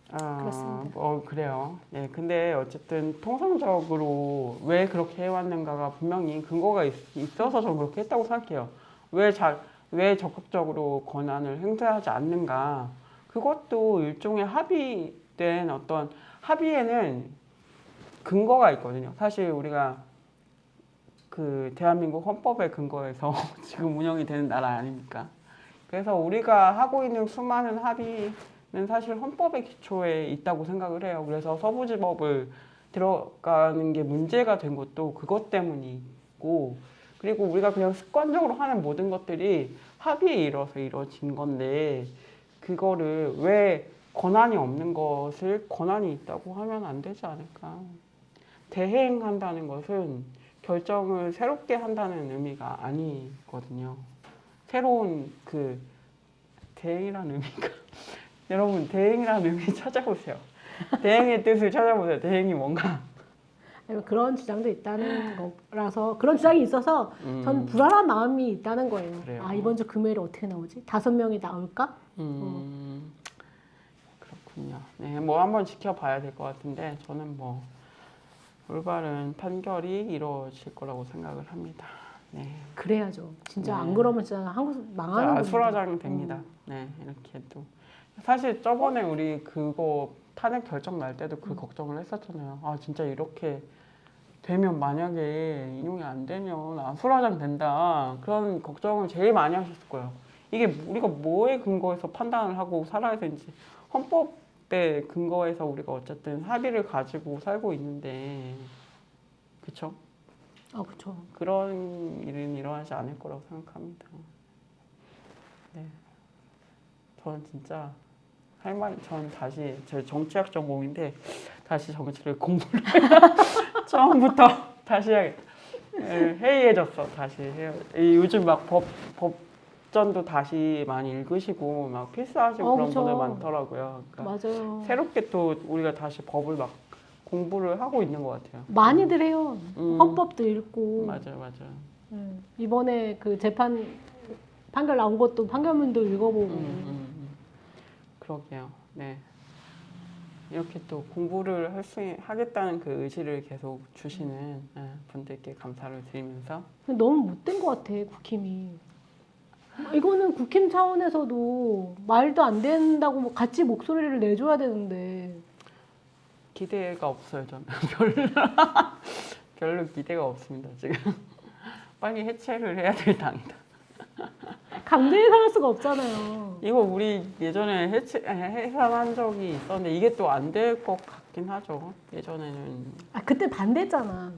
그렇습니다. 그래요. 예, 근데 어쨌든 통상적으로 왜 그렇게 해왔는가가 분명히 근거가 있어서 저는 그렇게 했다고 생각해요. 왜 적극적으로 권한을 행사하지 않는가. 그것도 일종의 합의된 어떤 합의에는 근거가 있거든요. 사실 우리가 그 대한민국 헌법에 근거해서 지금 운영이 되는 나라 아닙니까? 그래서 우리가 하고 있는 수많은 합의 사실 헌법의 기초에 있다고 생각을 해요. 그래서 서부지법을 들어가는 게 문제가 된 것도 그것 때문이고, 그리고 우리가 그냥 습관적으로 하는 모든 것들이 합의에 이뤄서 이루어진 건데, 그거를 왜 권한이 없는 것을 권한이 있다고 하면 안 되지 않을까. 대행한다는 것은 결정을 새롭게 한다는 의미가 아니거든요. 새로운 그 대행이라는 의미가 여러분 대행이라는 의미 찾아보세요. 대행의 뜻을 찾아보세요. 대행이 뭔가. 그런 주장도 있다는 거라서 그런 주장이 있어서 전 불안한 마음이 있다는 거예요. 그래요. 아 이번 주 금요일에 어떻게 나오지? 5명이 나올까? 그렇군요. 네, 뭐 한번 지켜봐야 될 것 같은데 저는 뭐 올바른 판결이 이루어질 거라고 생각을 합니다. 네. 그래야죠. 진짜 네. 안 그러면 진짜 한국 망하는 겁니다. 아수라장 됩니다. 네, 이렇게 또 사실 저번에 우리 그거 탄핵 결정 날 때도 그 걱정을 했었잖아요. 아 진짜 이렇게 되면 만약에 인용이 안 되면 아수라장 된다. 그런 걱정을 제일 많이 하셨을 거예요. 이게 우리가 뭐에 근거해서 판단을 하고 살아야 되는지 헌법에 근거해서 우리가 어쨌든 합의를 가지고 살고 있는데 그렇죠? 아 그렇죠. 그런 일은 일어나지 않을 거라고 생각합니다. 네, 저는 진짜 할 말, 전 다시 제 정치학 전공인데 다시 정치를 공부를 처음부터 다시 해야겠다. 네, 해이해졌어. 다시 해요. 요즘 막 법전도 다시 많이 읽으시고 막 필사하시고 그런 그쵸. 분들 많더라고요. 그러니까 맞아요. 새롭게 또 우리가 다시 법을 막 공부를 하고 있는 것 같아요. 많이들 해요. 헌법도 읽고. 맞아요. 이번에 그 재판 판결 나온 것도 판결문도 읽어보고. 그러게요. 네. 이렇게 또 공부를 하겠다는 그 의지를 계속 주시는 분들께 감사를 드리면서 너무 못된 것 같아 국힘이. 이거는 국힘 차원에서도 말도 안 된다고 뭐 같이 목소리를 내줘야 되는데. 기대가 없어요. 저는 별로 기대가 없습니다. 지금 빨리 해체를 해야 될 당이다. 강제 해산할 수가 없잖아요. 이거 우리 예전에 해산한 적이 있었는데 이게 또 안 될 것 같긴 하죠. 예전에는 아 그때 반대했잖아.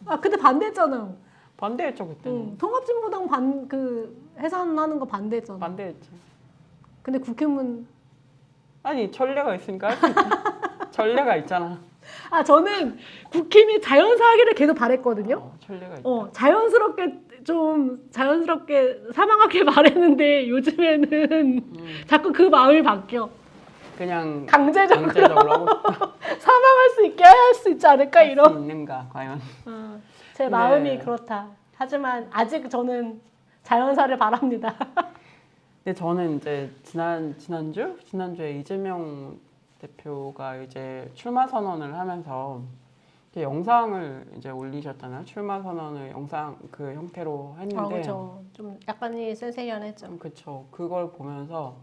아 그때 반대했잖아요. 반대했죠 그때는. 통합진보당 해산하는 거 반대했잖아. 반대했지. 근데 국힘은 아니 전례가 있으니까 할 수 있지. 전례가 있잖아. 아 저는 국힘이 자연사하기를 계속 바랬거든요. 전례가 있다. 자연스럽게 사망하길 바랬는데 요즘에는 자꾸 그 마음이 바뀌어. 그냥 강제적으로 하고 싶다. 사망할 수 있게 할 수 있지 않을까 할 수 이런. 있는가 과연. 제 마음이 그렇다. 하지만 아직 저는 자연사를 바랍니다. 근데 저는 이제 지난주에 이재명 대표가 이제 출마 선언을 하면서 이렇게 영상을 이제 올리셨잖아요. 출마 선언을 영상 그 형태로 했는데. 그렇죠. 좀 약간이 센세이션했죠. 그렇죠. 그걸 보면서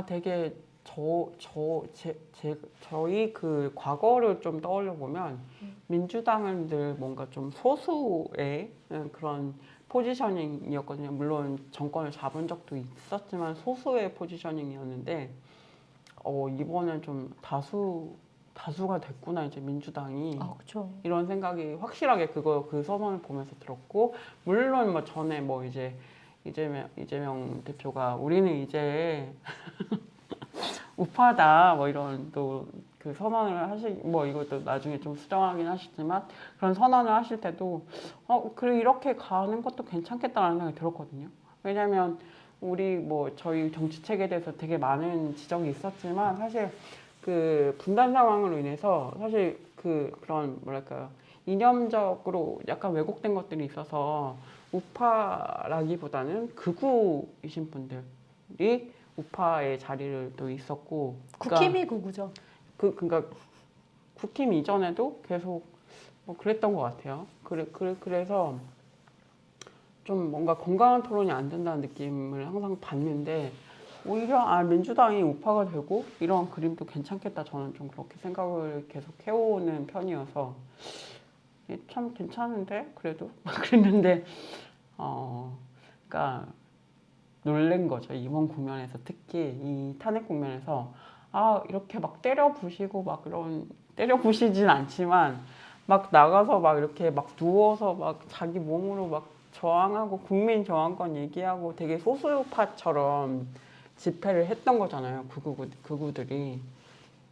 되게 저희 그 과거를 좀 떠올려 보면 민주당은 늘 뭔가 좀 소수의 그런 포지셔닝이었거든요. 물론 정권을 잡은 적도 있었지만 소수의 포지셔닝이었는데 이번엔 좀 다수가 됐구나 이제 민주당이. 그렇죠. 이런 생각이 확실하게 그 선언을 보면서 들었고, 물론 뭐 전에 뭐 이제 이재명 대표가 우리는 이제 우파다 뭐 이런 또 그 선언을 뭐 이것도 나중에 좀 수정하긴 하시지만 그런 선언을 하실 때도 그래 이렇게 가는 것도 괜찮겠다라는 생각이 들었거든요. 왜냐하면 우리 뭐 저희 정치 체계에 대해서 되게 많은 지적이 있었지만 사실 그 분단 상황으로 인해서 사실 그런 뭐랄까요, 이념적으로 약간 왜곡된 것들이 있어서 우파라기보다는 극우이신 분들이 우파의 자리를 또 있었고, 국힘이 극우죠. 그러니까 국힘 이전에도 계속 뭐 그랬던 것 같아요. 그래서 좀 뭔가 건강한 토론이 안 된다는 느낌을 항상 받는데, 오히려 민주당이 우파가 되고 이런 그림도 괜찮겠다, 저는 좀 그렇게 생각을 계속 해오는 편이어서 참 괜찮은데 그래도 막 그랬는데 그러니까 놀란 거죠. 이번 국면에서 특히 이 탄핵 국면에서 이렇게 막 때려 부시고 막 이런 때려 부시진 않지만 막 나가서 막 이렇게 막 누워서 막 자기 몸으로 막 저항하고 국민 저항권 얘기하고 되게 소수파처럼 집회를 했던 거잖아요. 극우들이.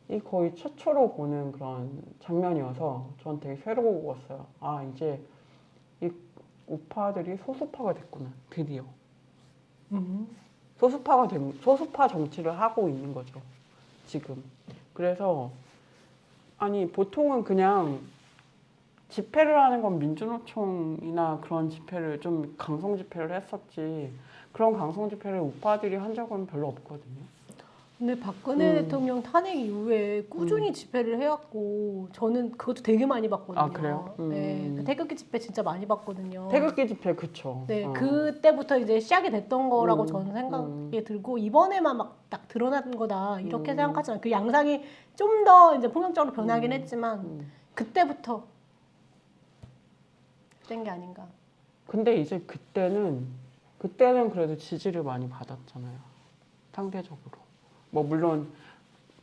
이 거의 최초로 보는 그런 장면이어서 전 되게 새로웠어요. 이제 이 우파들이 소수파가 됐구나. 드디어. 소수파 정치를 하고 있는 거죠. 지금. 그래서 보통은 그냥 집회를 하는 건 민주노총이나 그런 집회를 좀 강성 집회를 했었지. 그런 강성 집회를 우파들이 한 적은 별로 없거든요. 근데 박근혜 대통령 탄핵 이후에 꾸준히 집회를 해왔고 저는 그것도 되게 많이 봤거든요. 그래요? 네, 그 태극기 집회 진짜 많이 봤거든요. 태극기 집회 그쵸. 네, 그때부터 이제 시작이 됐던 거라고 저는 생각이 들고 이번에만 막 딱 드러난 거다 이렇게 생각하지만 그 양상이 좀 더 이제 폭력적으로 변하긴 했지만 그때부터 된 게 아닌가. 근데 이제 그때는 그래도 지지를 많이 받았잖아요. 상대적으로. 뭐 물론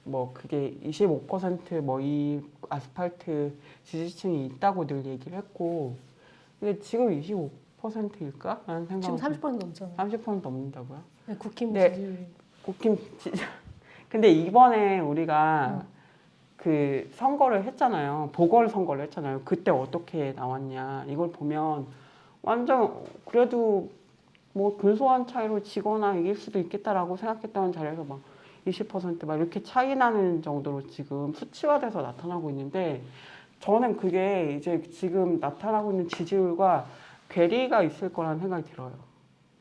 뭐 그게 25% 이 아스팔트 지지층이 있다고 늘 얘기를 했고 근데 지금 25%일까? 라는 생각. 지금 30% 넘잖아요. 30% 넘는다고요? 네, 국힘 네. 지지율이. 근데 이번에 우리가 그 선거를 했잖아요. 보궐선거를 했잖아요. 그때 어떻게 나왔냐. 이걸 보면 완전 그래도 뭐 근소한 차이로 지거나 이길 수도 있겠다라고 생각했던 자리에서 막 20% 이렇게 차이 나는 정도로 지금 수치화돼서 나타나고 있는데 저는 그게 이제 지금 나타나고 있는 지지율과 괴리가 있을 거라는 생각이 들어요.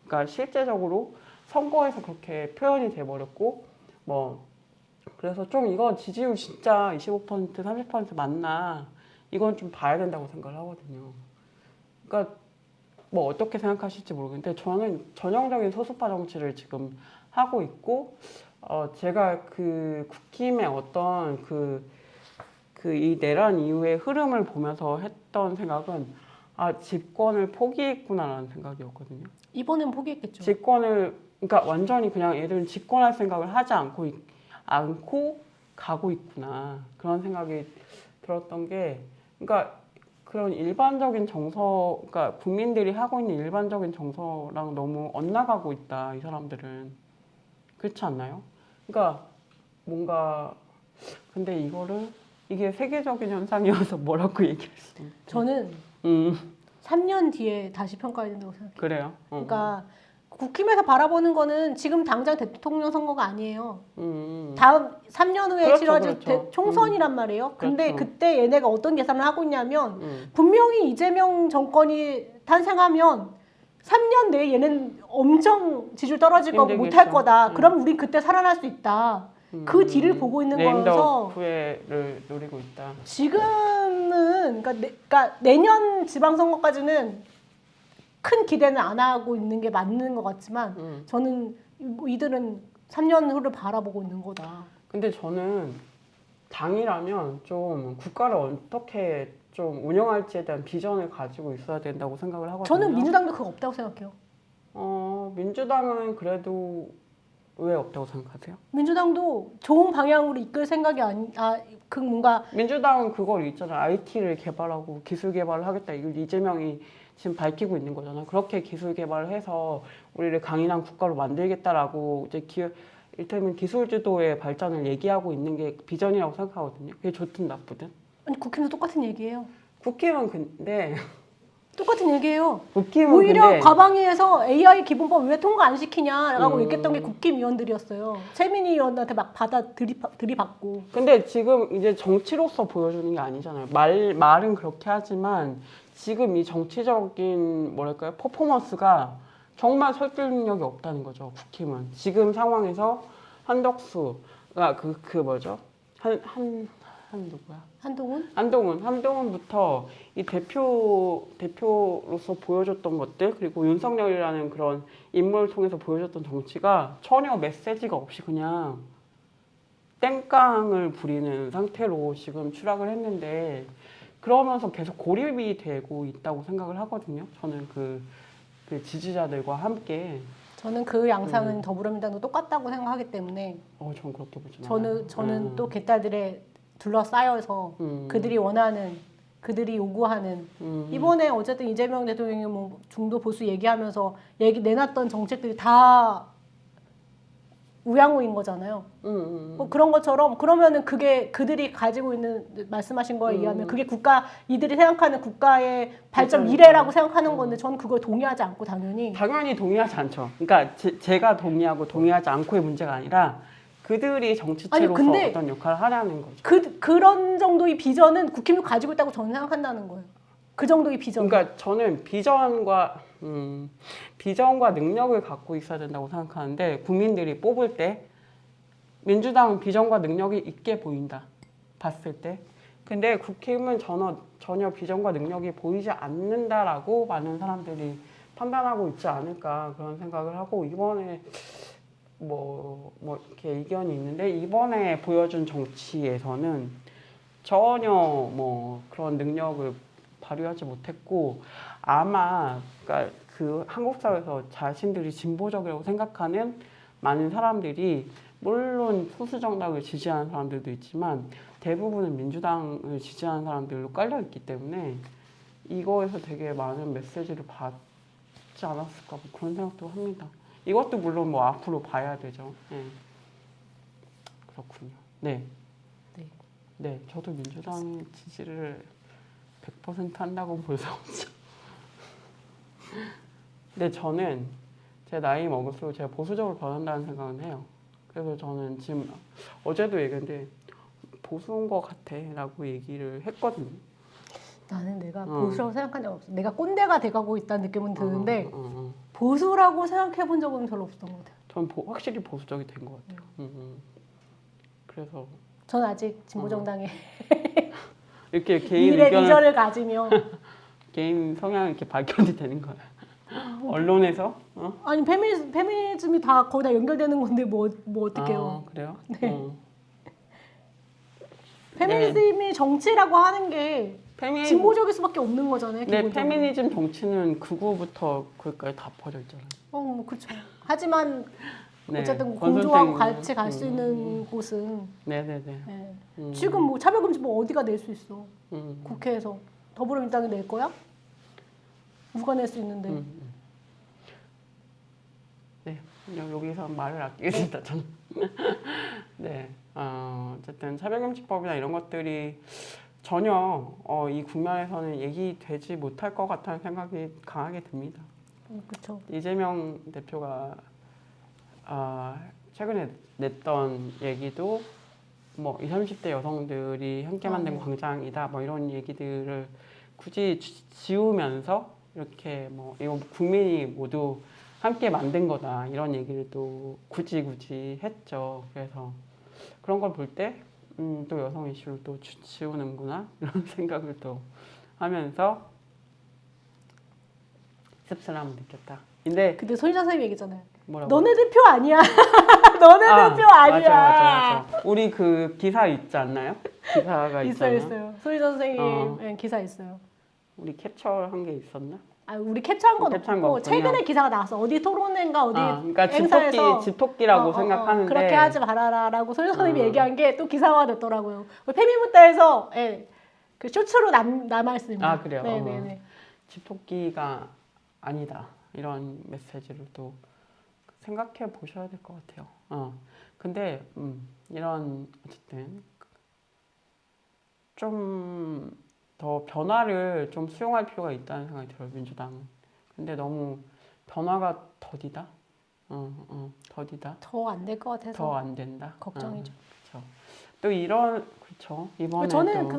그러니까 실제적으로 선거에서 그렇게 표현이 돼버렸고 뭐 그래서 좀 이건 지지율 진짜 25% 30% 맞나 이건 좀 봐야 된다고 생각을 하거든요. 그러니까 뭐 어떻게 생각하실지 모르겠는데 저는 전형적인 소수파 정치를 지금 하고 있고 제가 그 국힘의 어떤 이 내란 이후의 흐름을 보면서 했던 생각은 집권을 포기했구나라는 생각이었거든요. 이번엔 포기했겠죠. 그러니까 완전히 그냥 얘들은 집권할 생각을 하지 않고 가고 있구나 그런 생각이 들었던 게 그러니까 그런 일반적인 정서 그러니까 국민들이 하고 있는 일반적인 정서랑 너무 엇나가고 있다 이 사람들은 그렇지 않나요? 그러니까 뭔가 근데 이게 세계적인 현상이어서 뭐라고 얘기할 수 있지? 저는 3년 뒤에 다시 평가해야 된다고 생각해요. 그래요? 그러니까 국힘에서 바라보는 거는 지금 당장 대통령 선거가 아니에요. 음. 다음 3년 후에 그렇죠, 치러질 그렇죠. 총선이란 말이에요. 근데 그렇죠. 그때 얘네가 어떤 계산을 하고 있냐면 분명히 이재명 정권이 탄생하면 3년 내에 얘는 엄청 지지율 떨어질 거고 힘들겠죠. 못할 거다. 그럼 우린 그때 살아날 수 있다. 그 뒤를 보고 있는 네임드 거여서 후회를 노리고 있다. 지금은 그러니까 내년 지방선거까지는 큰 기대는 안 하고 있는 게 맞는 것 같지만 저는 이들은 3년 후를 바라보고 있는 거다. 근데 저는 당이라면 좀 국가를 어떻게 좀 운영할지에 대한 비전을 가지고 있어야 된다고 생각을 하거든요. 저는 민주당도 그거 없다고 생각해요. 민주당은 그래도 왜 없다고 생각하세요? 민주당도 좋은 방향으로 이끌 생각이 그 뭔가 민주당은 그걸 있잖아요. IT를 개발하고 기술 개발을 하겠다. 이걸 이재명이 지금 밝히고 있는 거잖아요. 그렇게 기술 개발을 해서 우리를 강인한 국가로 만들겠다라고 이제 일테면 기술 주도의 발전을 얘기하고 있는 게 비전이라고 생각하거든요. 그게 좋든 나쁘든. 아니 국힘도 똑같은 얘기예요. 국힘은 근데 똑같은 얘기예요. 국힘은 오히려 근데 과방위에서 AI 기본법 왜 통과 안 시키냐라고 얘기했던 게 국힘 의원들이었어요. 최민희 의원한테 막 들이받고. 근데 지금 이제 정치로서 보여주는 게 아니잖아요. 말은 그렇게 하지만 지금 이 정치적인 뭐랄까요 퍼포먼스가 정말 설득력이 없다는 거죠. 국힘은 지금 상황에서 한덕수가 그 뭐죠 누구야? 한동훈부터 이 대표로서 보여줬던 것들 그리고 윤석열이라는 그런 인물을 통해서 보여줬던 정치가 전혀 메시지가 없이 그냥 땡깡을 부리는 상태로 지금 추락을 했는데 그러면서 계속 고립이 되고 있다고 생각을 하거든요. 저는 그 지지자들과 함께 저는 그 양상은 더불어민주당도 똑같다고 생각하기 때문에 전 그렇게 보지 않아요. 저는 또 개딸들에 둘러싸여서 그들이 원하는 그들이 요구하는 이번에 어쨌든 이재명 대통령이 뭐 중도 보수 얘기하면서 내놨던 정책들이 다 우양우인 거잖아요. 뭐 그런 것처럼 그러면은 그게 그들이 가지고 있는 말씀하신 거에 의하면 그게 이들이 생각하는 국가의 발전 미래라고 생각하는 건데 저는 그걸 동의하지 않고 당연히 동의하지 않죠. 그러니까 제가 동의하고 동의하지 않고의 문제가 아니라 그들이 정치체로서 어떤 역할을 하냐는 거죠. 그런 정도의 비전은 국힘도 가지고 있다고 저는 생각한다는 거예요. 그 정도의 비전. 그러니까 저는 비전과 능력을 갖고 있어야 된다고 생각하는데 국민들이 뽑을 때 민주당은 비전과 능력이 있게 보인다. 봤을 때. 근데 국힘은 전혀 비전과 능력이 보이지 않는다라고 많은 사람들이 판단하고 있지 않을까 그런 생각을 하고 이번에 뭐 이렇게 의견이 있는데 이번에 보여준 정치에서는 전혀 뭐 그런 능력을 발휘하지 못했고 아마 그러니까 그 한국 사회에서 자신들이 진보적이라고 생각하는 많은 사람들이 물론 소수 정당을 지지하는 사람들도 있지만 대부분은 민주당을 지지하는 사람들로 깔려 있기 때문에 이거에서 되게 많은 메시지를 받지 않았을까 뭐 그런 생각도 합니다. 이것도 물론 뭐 앞으로 봐야 되죠. 네. 그렇군요. 네. 네, 저도 민주당 지지를 100% 한다고 볼 수 없죠. 근데 저는 제 나이 먹을수록 제가 보수적으로 변한다는 생각은 해요. 그래서 저는 지금 어제도 얘기했는데 보수인 것 같아 라고 얘기를 했거든요. 나는 내가 보수라고 생각한 적 없어. 내가 꼰대가 돼가고 있다는 느낌은 드는데 보수라고 생각해 본 적은 별로 없었던 것 같아요. 전 확실히 보수적이 된 것 같아요. 그래서 저는 아직 진보정당에 이렇게 개인 미래 의견을 비전을 가지며 개인 성향이 이렇게 발견이 되는 거야. 언론에서? 아니 페미니즘이 다 거기다 연결되는 건데 뭐 어떡해요. 그래요? 네. 페미니즘이 정치라고 하는 게 진보적일 수밖에 없는 거잖아요. 네, 페미니즘 정치는 극우부터 거기까지 다 퍼져 있잖아요. 뭐 그렇죠. 하지만 네, 어쨌든 공조하고 같이 갈 수 있는 곳은 네네네. 지금 뭐 차별금지법 어디가 낼 수 있어? 국회에서 더불어민주당이 낼 거야? 누가 낼 수 있는데? 네, 여기서 말을 아끼겠습니다. 저는. 네, 어쨌든 차별금지법이나 이런 것들이 전혀 이 국면에서는 얘기되지 못할 것 같다는 생각이 강하게 듭니다. 그렇죠. 이재명 대표가 최근에 냈던 얘기도 뭐 20, 30대 여성들이 함께 만든 광장이다 뭐 이런 얘기들을 굳이 지우면서 이렇게 뭐 이거 국민이 모두 함께 만든 거다 이런 얘기를 또 굳이 했죠. 그래서 그런 걸 볼 때 또 여성 이슈를 또 지우는구나 이런 생각을 또 하면서 씁쓸함을 느꼈다. 근데 손희정 선생님이 얘기했잖아요. 뭐라고? 너네 대표 아니야. 너네 대표 아니야. 맞아. 우리 그 기사 있지 않나요? 기사가 있잖아요. 있어요. 손희정 선생님 기사 있어요. 우리 캡처한 게 있었나? 우리 캡처한 건 없고 최근에 기사가 나왔어. 어디 토론회인가 어디 그러니까 행사에서 집토끼라고 생각하는데 그렇게 하지 말아라라고 손희정 선생님이 얘기한 게 또 기사화가 됐더라고요. 페미문다에서 그 쇼츠로 남아 있습니다. 그래요? 네네네. 집토끼가 아니다 이런 메시지를 또 생각해 보셔야 될 것 같아요. 근데 이런 어쨌든 좀 더 변화를 좀 수용할 필요가 있다는 생각이 들어요, 민주당은. 근데 너무 변화가 더디다? 더디다? 더 안 될 것 같아서 더 안 된다? 걱정이죠. 그렇죠. 또 이번에 저는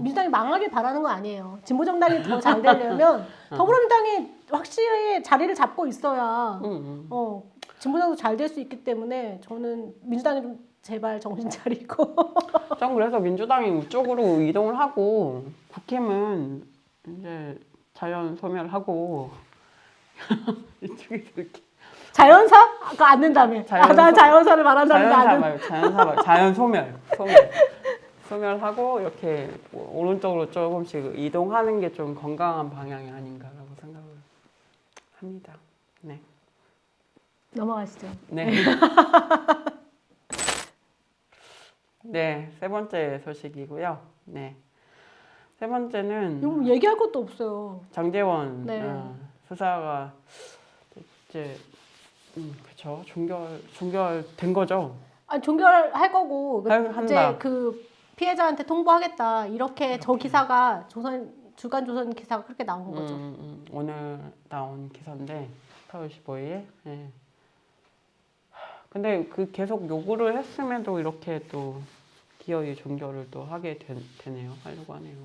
민주당이 망하길 바라는 건 아니에요. 진보정당이 더 잘 되려면 더불어민주당이 확실히 자리를 잡고 있어야 진보정당도 잘 될 수 있기 때문에 저는 민주당이 좀 제발 정신 차리고 전 그래서 민주당이 이쪽으로 이동을 하고 국힘은 이제 자연 소멸하고 이쪽에서 이렇게 자연사? 그거 안 된다며. 난 자연사를 말한다는데 자연 소멸하고 이렇게 오른쪽으로 조금씩 이동하는 게 좀 건강한 방향이 아닌가라고 생각을 합니다. 네. 넘어가시죠. 네. 네, 세 번째 소식이고요. 네. 세 번째는 이거 얘기할 것도 없어요. 장제원 네. 수사가 이제 그렇죠. 종결된 거죠. 아니, 종결할 거고 한다. 이제 그 피해자한테 통보하겠다 이렇게 저 기사가 주간 조선 기사가 그렇게 나온 거죠. 오늘 나온 기사인데 4월 15일. 네. 근데 그 계속 요구를 했음에도 이렇게 또 기어이 종결을 또 하게 되네요. 하려고 하네요.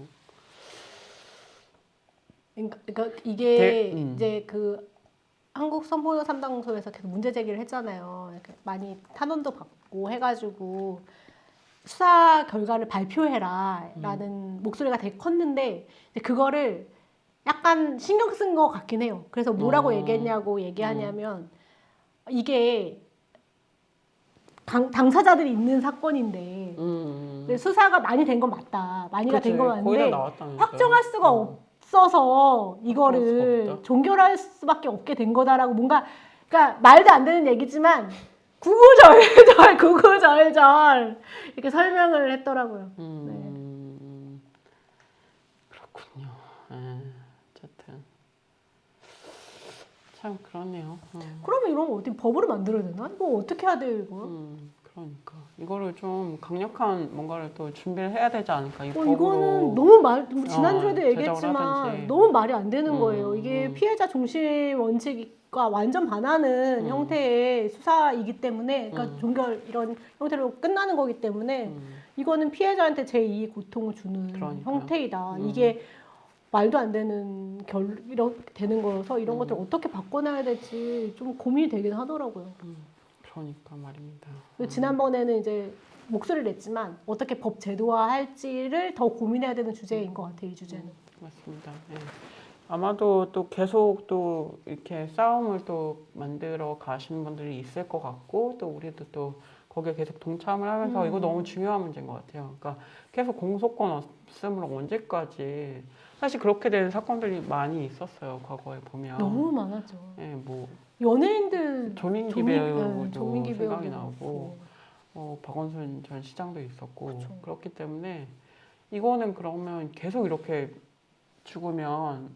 그러니까 이게 이제 그 한국 성폭력 상담소에서 계속 문제 제기를 했잖아요. 이렇게 많이 탄원도 받고 해가지고 수사 결과를 발표해라라는 목소리가 되게 컸는데 그거를 약간 신경 쓴 것 같긴 해요. 그래서 뭐라고 얘기했냐고 얘기하냐면 이게 당사자들이 있는 사건인데 수사가 많이 된 건 맞다. 많이가 된 건 맞는데 확정할 수가 없어서 이거를 종결할 수밖에 없게 된 거다라고 뭔가 그러니까 말도 안 되는 얘기지만 구구절절 이렇게 설명을 했더라고요. 그렇군요. 어쨌든 참 그렇네요. 그러면 이런 거 어떻게 법으로 만들어야 되나? 이거 어떻게 해야 돼요 이거? 그러니까 이거를 좀 강력한 뭔가를 또 준비를 해야 되지 않을까? 이거는 너무 지난주에도 얘기했지만 하든지. 너무 말이 안 되는 거예요. 이게 피해자 중심 원칙과 완전 반하는 형태의 수사이기 때문에 그러니까 종결 이런 형태로 끝나는 거기 때문에 이거는 피해자한테 제2의 고통을 주는 그러니까요. 형태이다. 이게 말도 안 되는 이렇게 되는 거여서 이런 것들 어떻게 바꿔놔야 될지 좀 고민이 되긴 하더라고요. 그러니까 말입니다. 지난번에는 이제 목소리를 냈지만 어떻게 법 제도화할지를 더 고민해야 되는 주제인 것 같아요. 이 주제는. 맞습니다. 네. 아마도 또 계속 또 이렇게 싸움을 또 만들어 가시는 분들이 있을 것 같고 또 우리도 또 거기에 계속 동참을 하면서 이거 너무 중요한 문제인 것 같아요. 그러니까 계속 공소권 없음으로 언제까지 사실 그렇게 된 사건들이 많이 있었어요. 과거에 보면 너무 많았죠. 네, 뭐 연예인들 조민기 배우도 조민기 생각이 배우도 나고 박원순 전 시장도 있었고 그렇죠. 그렇기 때문에 이거는 그러면 계속 이렇게 죽으면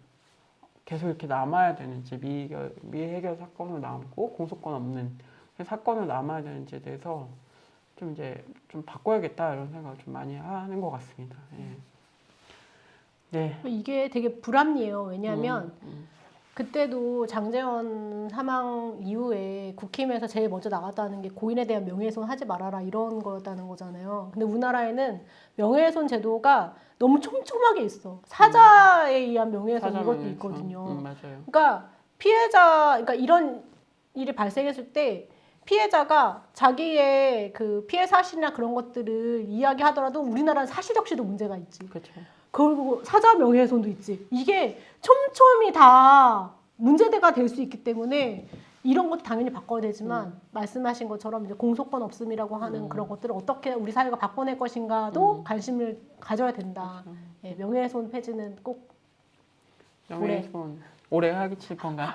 계속 이렇게 남아야 되는지 미해결 사건으로 남고 공소권 없는 사건으로 남아야 되는지에 대해서 좀 이제 좀 바꿔야겠다 이런 생각을 좀 많이 하는 것 같습니다. 네. 이게 되게 불합리해요. 왜냐하면 그때도 장제원 사망 이후에 국힘에서 제일 먼저 나갔다는 게 고인에 대한 명예훼손 하지 말아라 이런 거였다는 거잖아요. 근데 우리나라에는 명예훼손 제도가 너무 촘촘하게 있어. 사자에 의한 명예훼손 사자 이것도 명예훼손. 있거든요. 맞아요. 그러니까 그러니까 이런 일이 발생했을 때 피해자가 자기의 그 피해 사실이나 그런 것들을 이야기하더라도 우리나라는 사실적시도 문제가 있지. 그렇죠. 그리고 사자 명예훼손도 있지. 이게 촘촘히 다 문제가 될 수 있기 때문에 이런 것도 당연히 바꿔야 되지만 말씀하신 것처럼 이제 공소권 없음이라고 하는 그런 것들을 어떻게 우리 사회가 바꿔낼 것인가도 관심을 가져야 된다. 그렇죠. 예, 명예훼손 폐지는 꼭 명예훼손 올해 하실 건가요?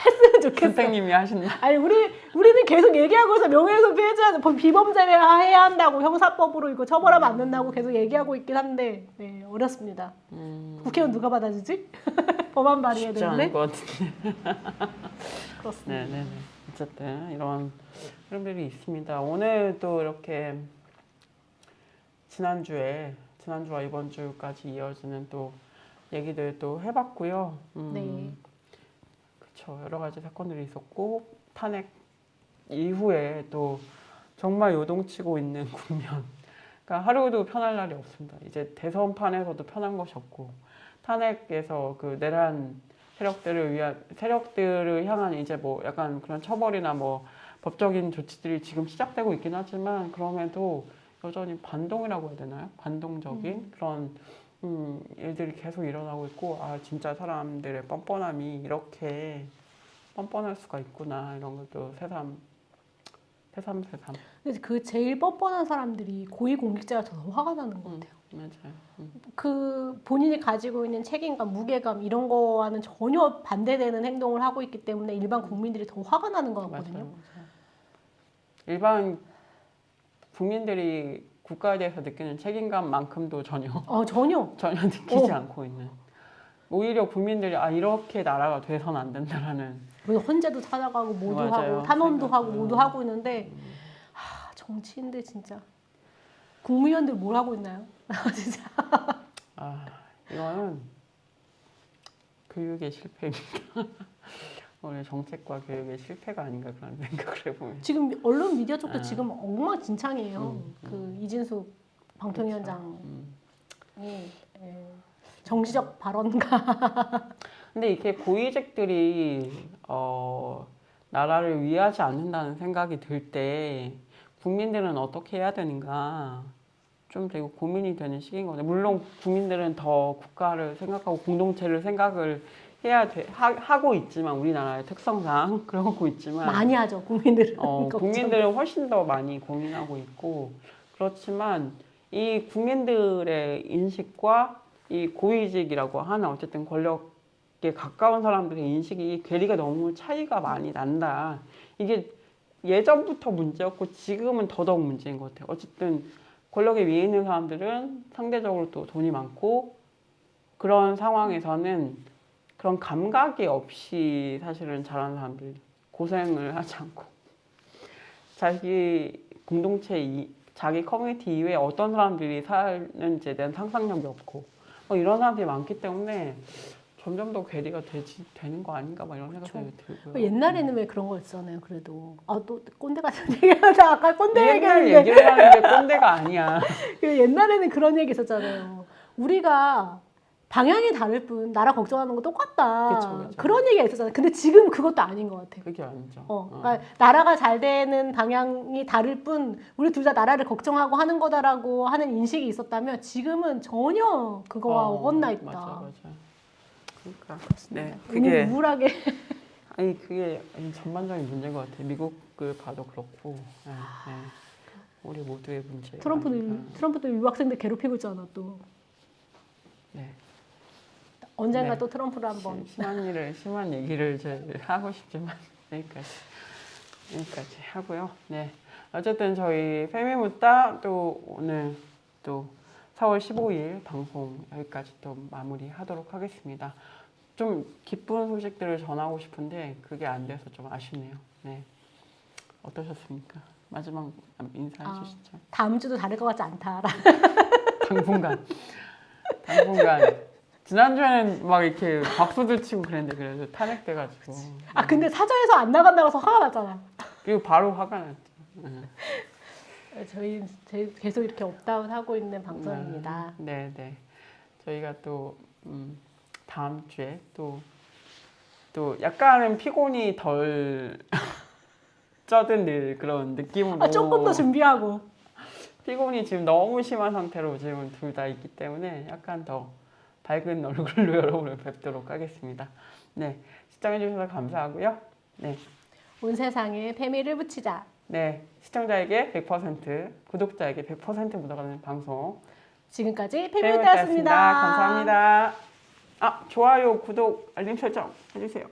했으면 좋겠어. 선생님이 하신다. 아니 우리는 계속 얘기하고 있어. 명예훼손 피해자 비범죄해야 한다고 형사법으로 이거 처벌하면 안 된다고 계속 얘기하고 있긴 한데 네, 어렵습니다. 국회의원 누가 받아주지? 법안 발의해야 쉽지 되는데. 않을 것 같은데. 그렇습니다. 네네네. 어쨌든 이런 흐름들이 있습니다. 오늘 또 이렇게 지난주와 이번 주까지 이어지는 또 얘기들 또 해봤고요. 네. 그렇죠. 여러 가지 사건들이 있었고 탄핵 이후에 또 정말 요동치고 있는 국면. 그러니까 하루도 편할 날이 없습니다. 이제 대선판에서도 편한 것이 없고 탄핵에서 그 내란 세력들을 향한 이제 뭐 약간 그런 처벌이나 뭐 법적인 조치들이 지금 시작되고 있긴 하지만 그럼에도 여전히 반동이라고 해야 되나요? 반동적인 그런 일들이 계속 일어나고 있고 아 진짜 사람들의 뻔뻔함이 이렇게 뻔뻔할 수가 있구나 이런 것도 새삼 새삼새삼. 근데 그 제일 뻔뻔한 사람들이 고위공직자가 더 화가 나는 것 같아요. 맞아요. 그 본인이 가지고 있는 책임감, 무게감 이런 거와는 전혀 반대되는 행동을 하고 있기 때문에 일반 국민들이 더 화가 나는 것 같거든요. 맞아요. 일반 국민들이 국가에 대해서 느끼는 책임감만큼도 전혀 전혀. 느끼지 않고 있는. 오히려 국민들이 이렇게 나라가 돼서는 안 된다라는. 그래서 헌재도 찾아가고 모두 맞아요. 하고 탄원도 하고 생각해요. 모두 하고 있는데 정치인들 진짜 국무위원들 뭘 하고 있나요? 진짜. 이거는 교육의 실패입니다. 오늘 정책과 교육의 실패가 아닌가 그런 생각을 해보면. 지금 언론 미디어 쪽도 지금 엉망진창이에요. 그 이진숙 방통위원장 정치적 발언가. 근데 이게 고위직들이 나라를 위하지 않는다는 생각이 들 때 국민들은 어떻게 해야 되는가 좀 되게 고민이 되는 시기인 거죠. 물론 국민들은 더 국가를 생각하고 공동체를 생각을 하고 있지만 우리나라의 특성상 그러고 있지만 많이 하죠 국민들은. 국민들은 훨씬 더 많이 고민하고 있고 그렇지만 이 국민들의 인식과 이 고위직이라고 하는 어쨌든 권력에 가까운 사람들의 인식이 괴리가 너무 차이가 많이 난다. 이게 예전부터 문제였고 지금은 더더욱 문제인 것 같아요. 어쨌든 권력에 위에 있는 사람들은 상대적으로 또 돈이 많고 그런 상황에서는 그런 감각이 없이 사실은 잘하는 사람들 고생을 하지 않고 자기 공동체 자기 커뮤니티 이외에 어떤 사람들이 사는지에 대한 상상력이 없고 이런 사람들이 많기 때문에 점점 더 괴리가 되는 거 아닌가 이런 생각이 들고요. 옛날에는 왜 그런 거 있었잖아요. 그래도 또 꼰대 같은 얘기하자. 아까 꼰대 옛날 얘기했는데 얘기를 하는 게 꼰대가 아니야. 옛날에는 그런 얘기 있었잖아요. 우리가 방향이 다를 뿐 나라 걱정하는 거 똑같다. 그쵸. 그런 얘기가 있었잖아요. 근데 지금 그것도 아닌 것 같아요. 그게 아니죠. 그러니까 나라가 잘 되는 방향이 다를 뿐 우리 둘 다 나라를 걱정하고 하는 거다라고 하는 인식이 있었다면 지금은 전혀 그거와 어긋나 있다. 맞아. 그러니까 네, 그게 우울하게. 그게 전반적인 문제인 것 같아요. 미국을 봐도 그렇고 우리 모두의 문제. 트럼프도 유학생들 괴롭히고 있잖아 또. 네. 언젠가 또 트럼프를 한번 심한 얘기를 하고 싶지만 여기까지 하고요. 네. 어쨌든 저희 페미묻다 또 오늘 또 4월 15일 방송 여기까지 또 마무리하도록 하겠습니다. 좀 기쁜 소식들을 전하고 싶은데 그게 안 돼서 좀 아쉽네요. 네. 어떠셨습니까? 마지막 인사해 주시죠. 다음 주도 다를 것 같지 않다. 당분간. 지난주에는 막 이렇게 박수들 치고 그랬는데 그래도 탄핵돼가지고. 근데 사저에서 안 나간다고 해서 화가 났잖아. 그리고 바로 화가 났죠. 저희 계속 이렇게 업다운 하고 있는 방송입니다. 네. 저희가 또 다음 주에 또 약간은 피곤이 덜 쩌든 그런 느낌으로. 조금 더 준비하고. 피곤이 지금 너무 심한 상태로 지금 둘 다 있기 때문에 약간 더 밝은 얼굴로 여러분을 뵙도록 하겠습니다. 네, 시청해주셔서 감사하고요. 네. 온 세상에 페미를 붙이자. 네, 시청자에게 100%, 구독자에게 100% 묻어가는 방송. 지금까지 페미묻다였습니다. 페미묻다였습니다. 감사합니다. 좋아요, 구독, 알림 설정 해주세요.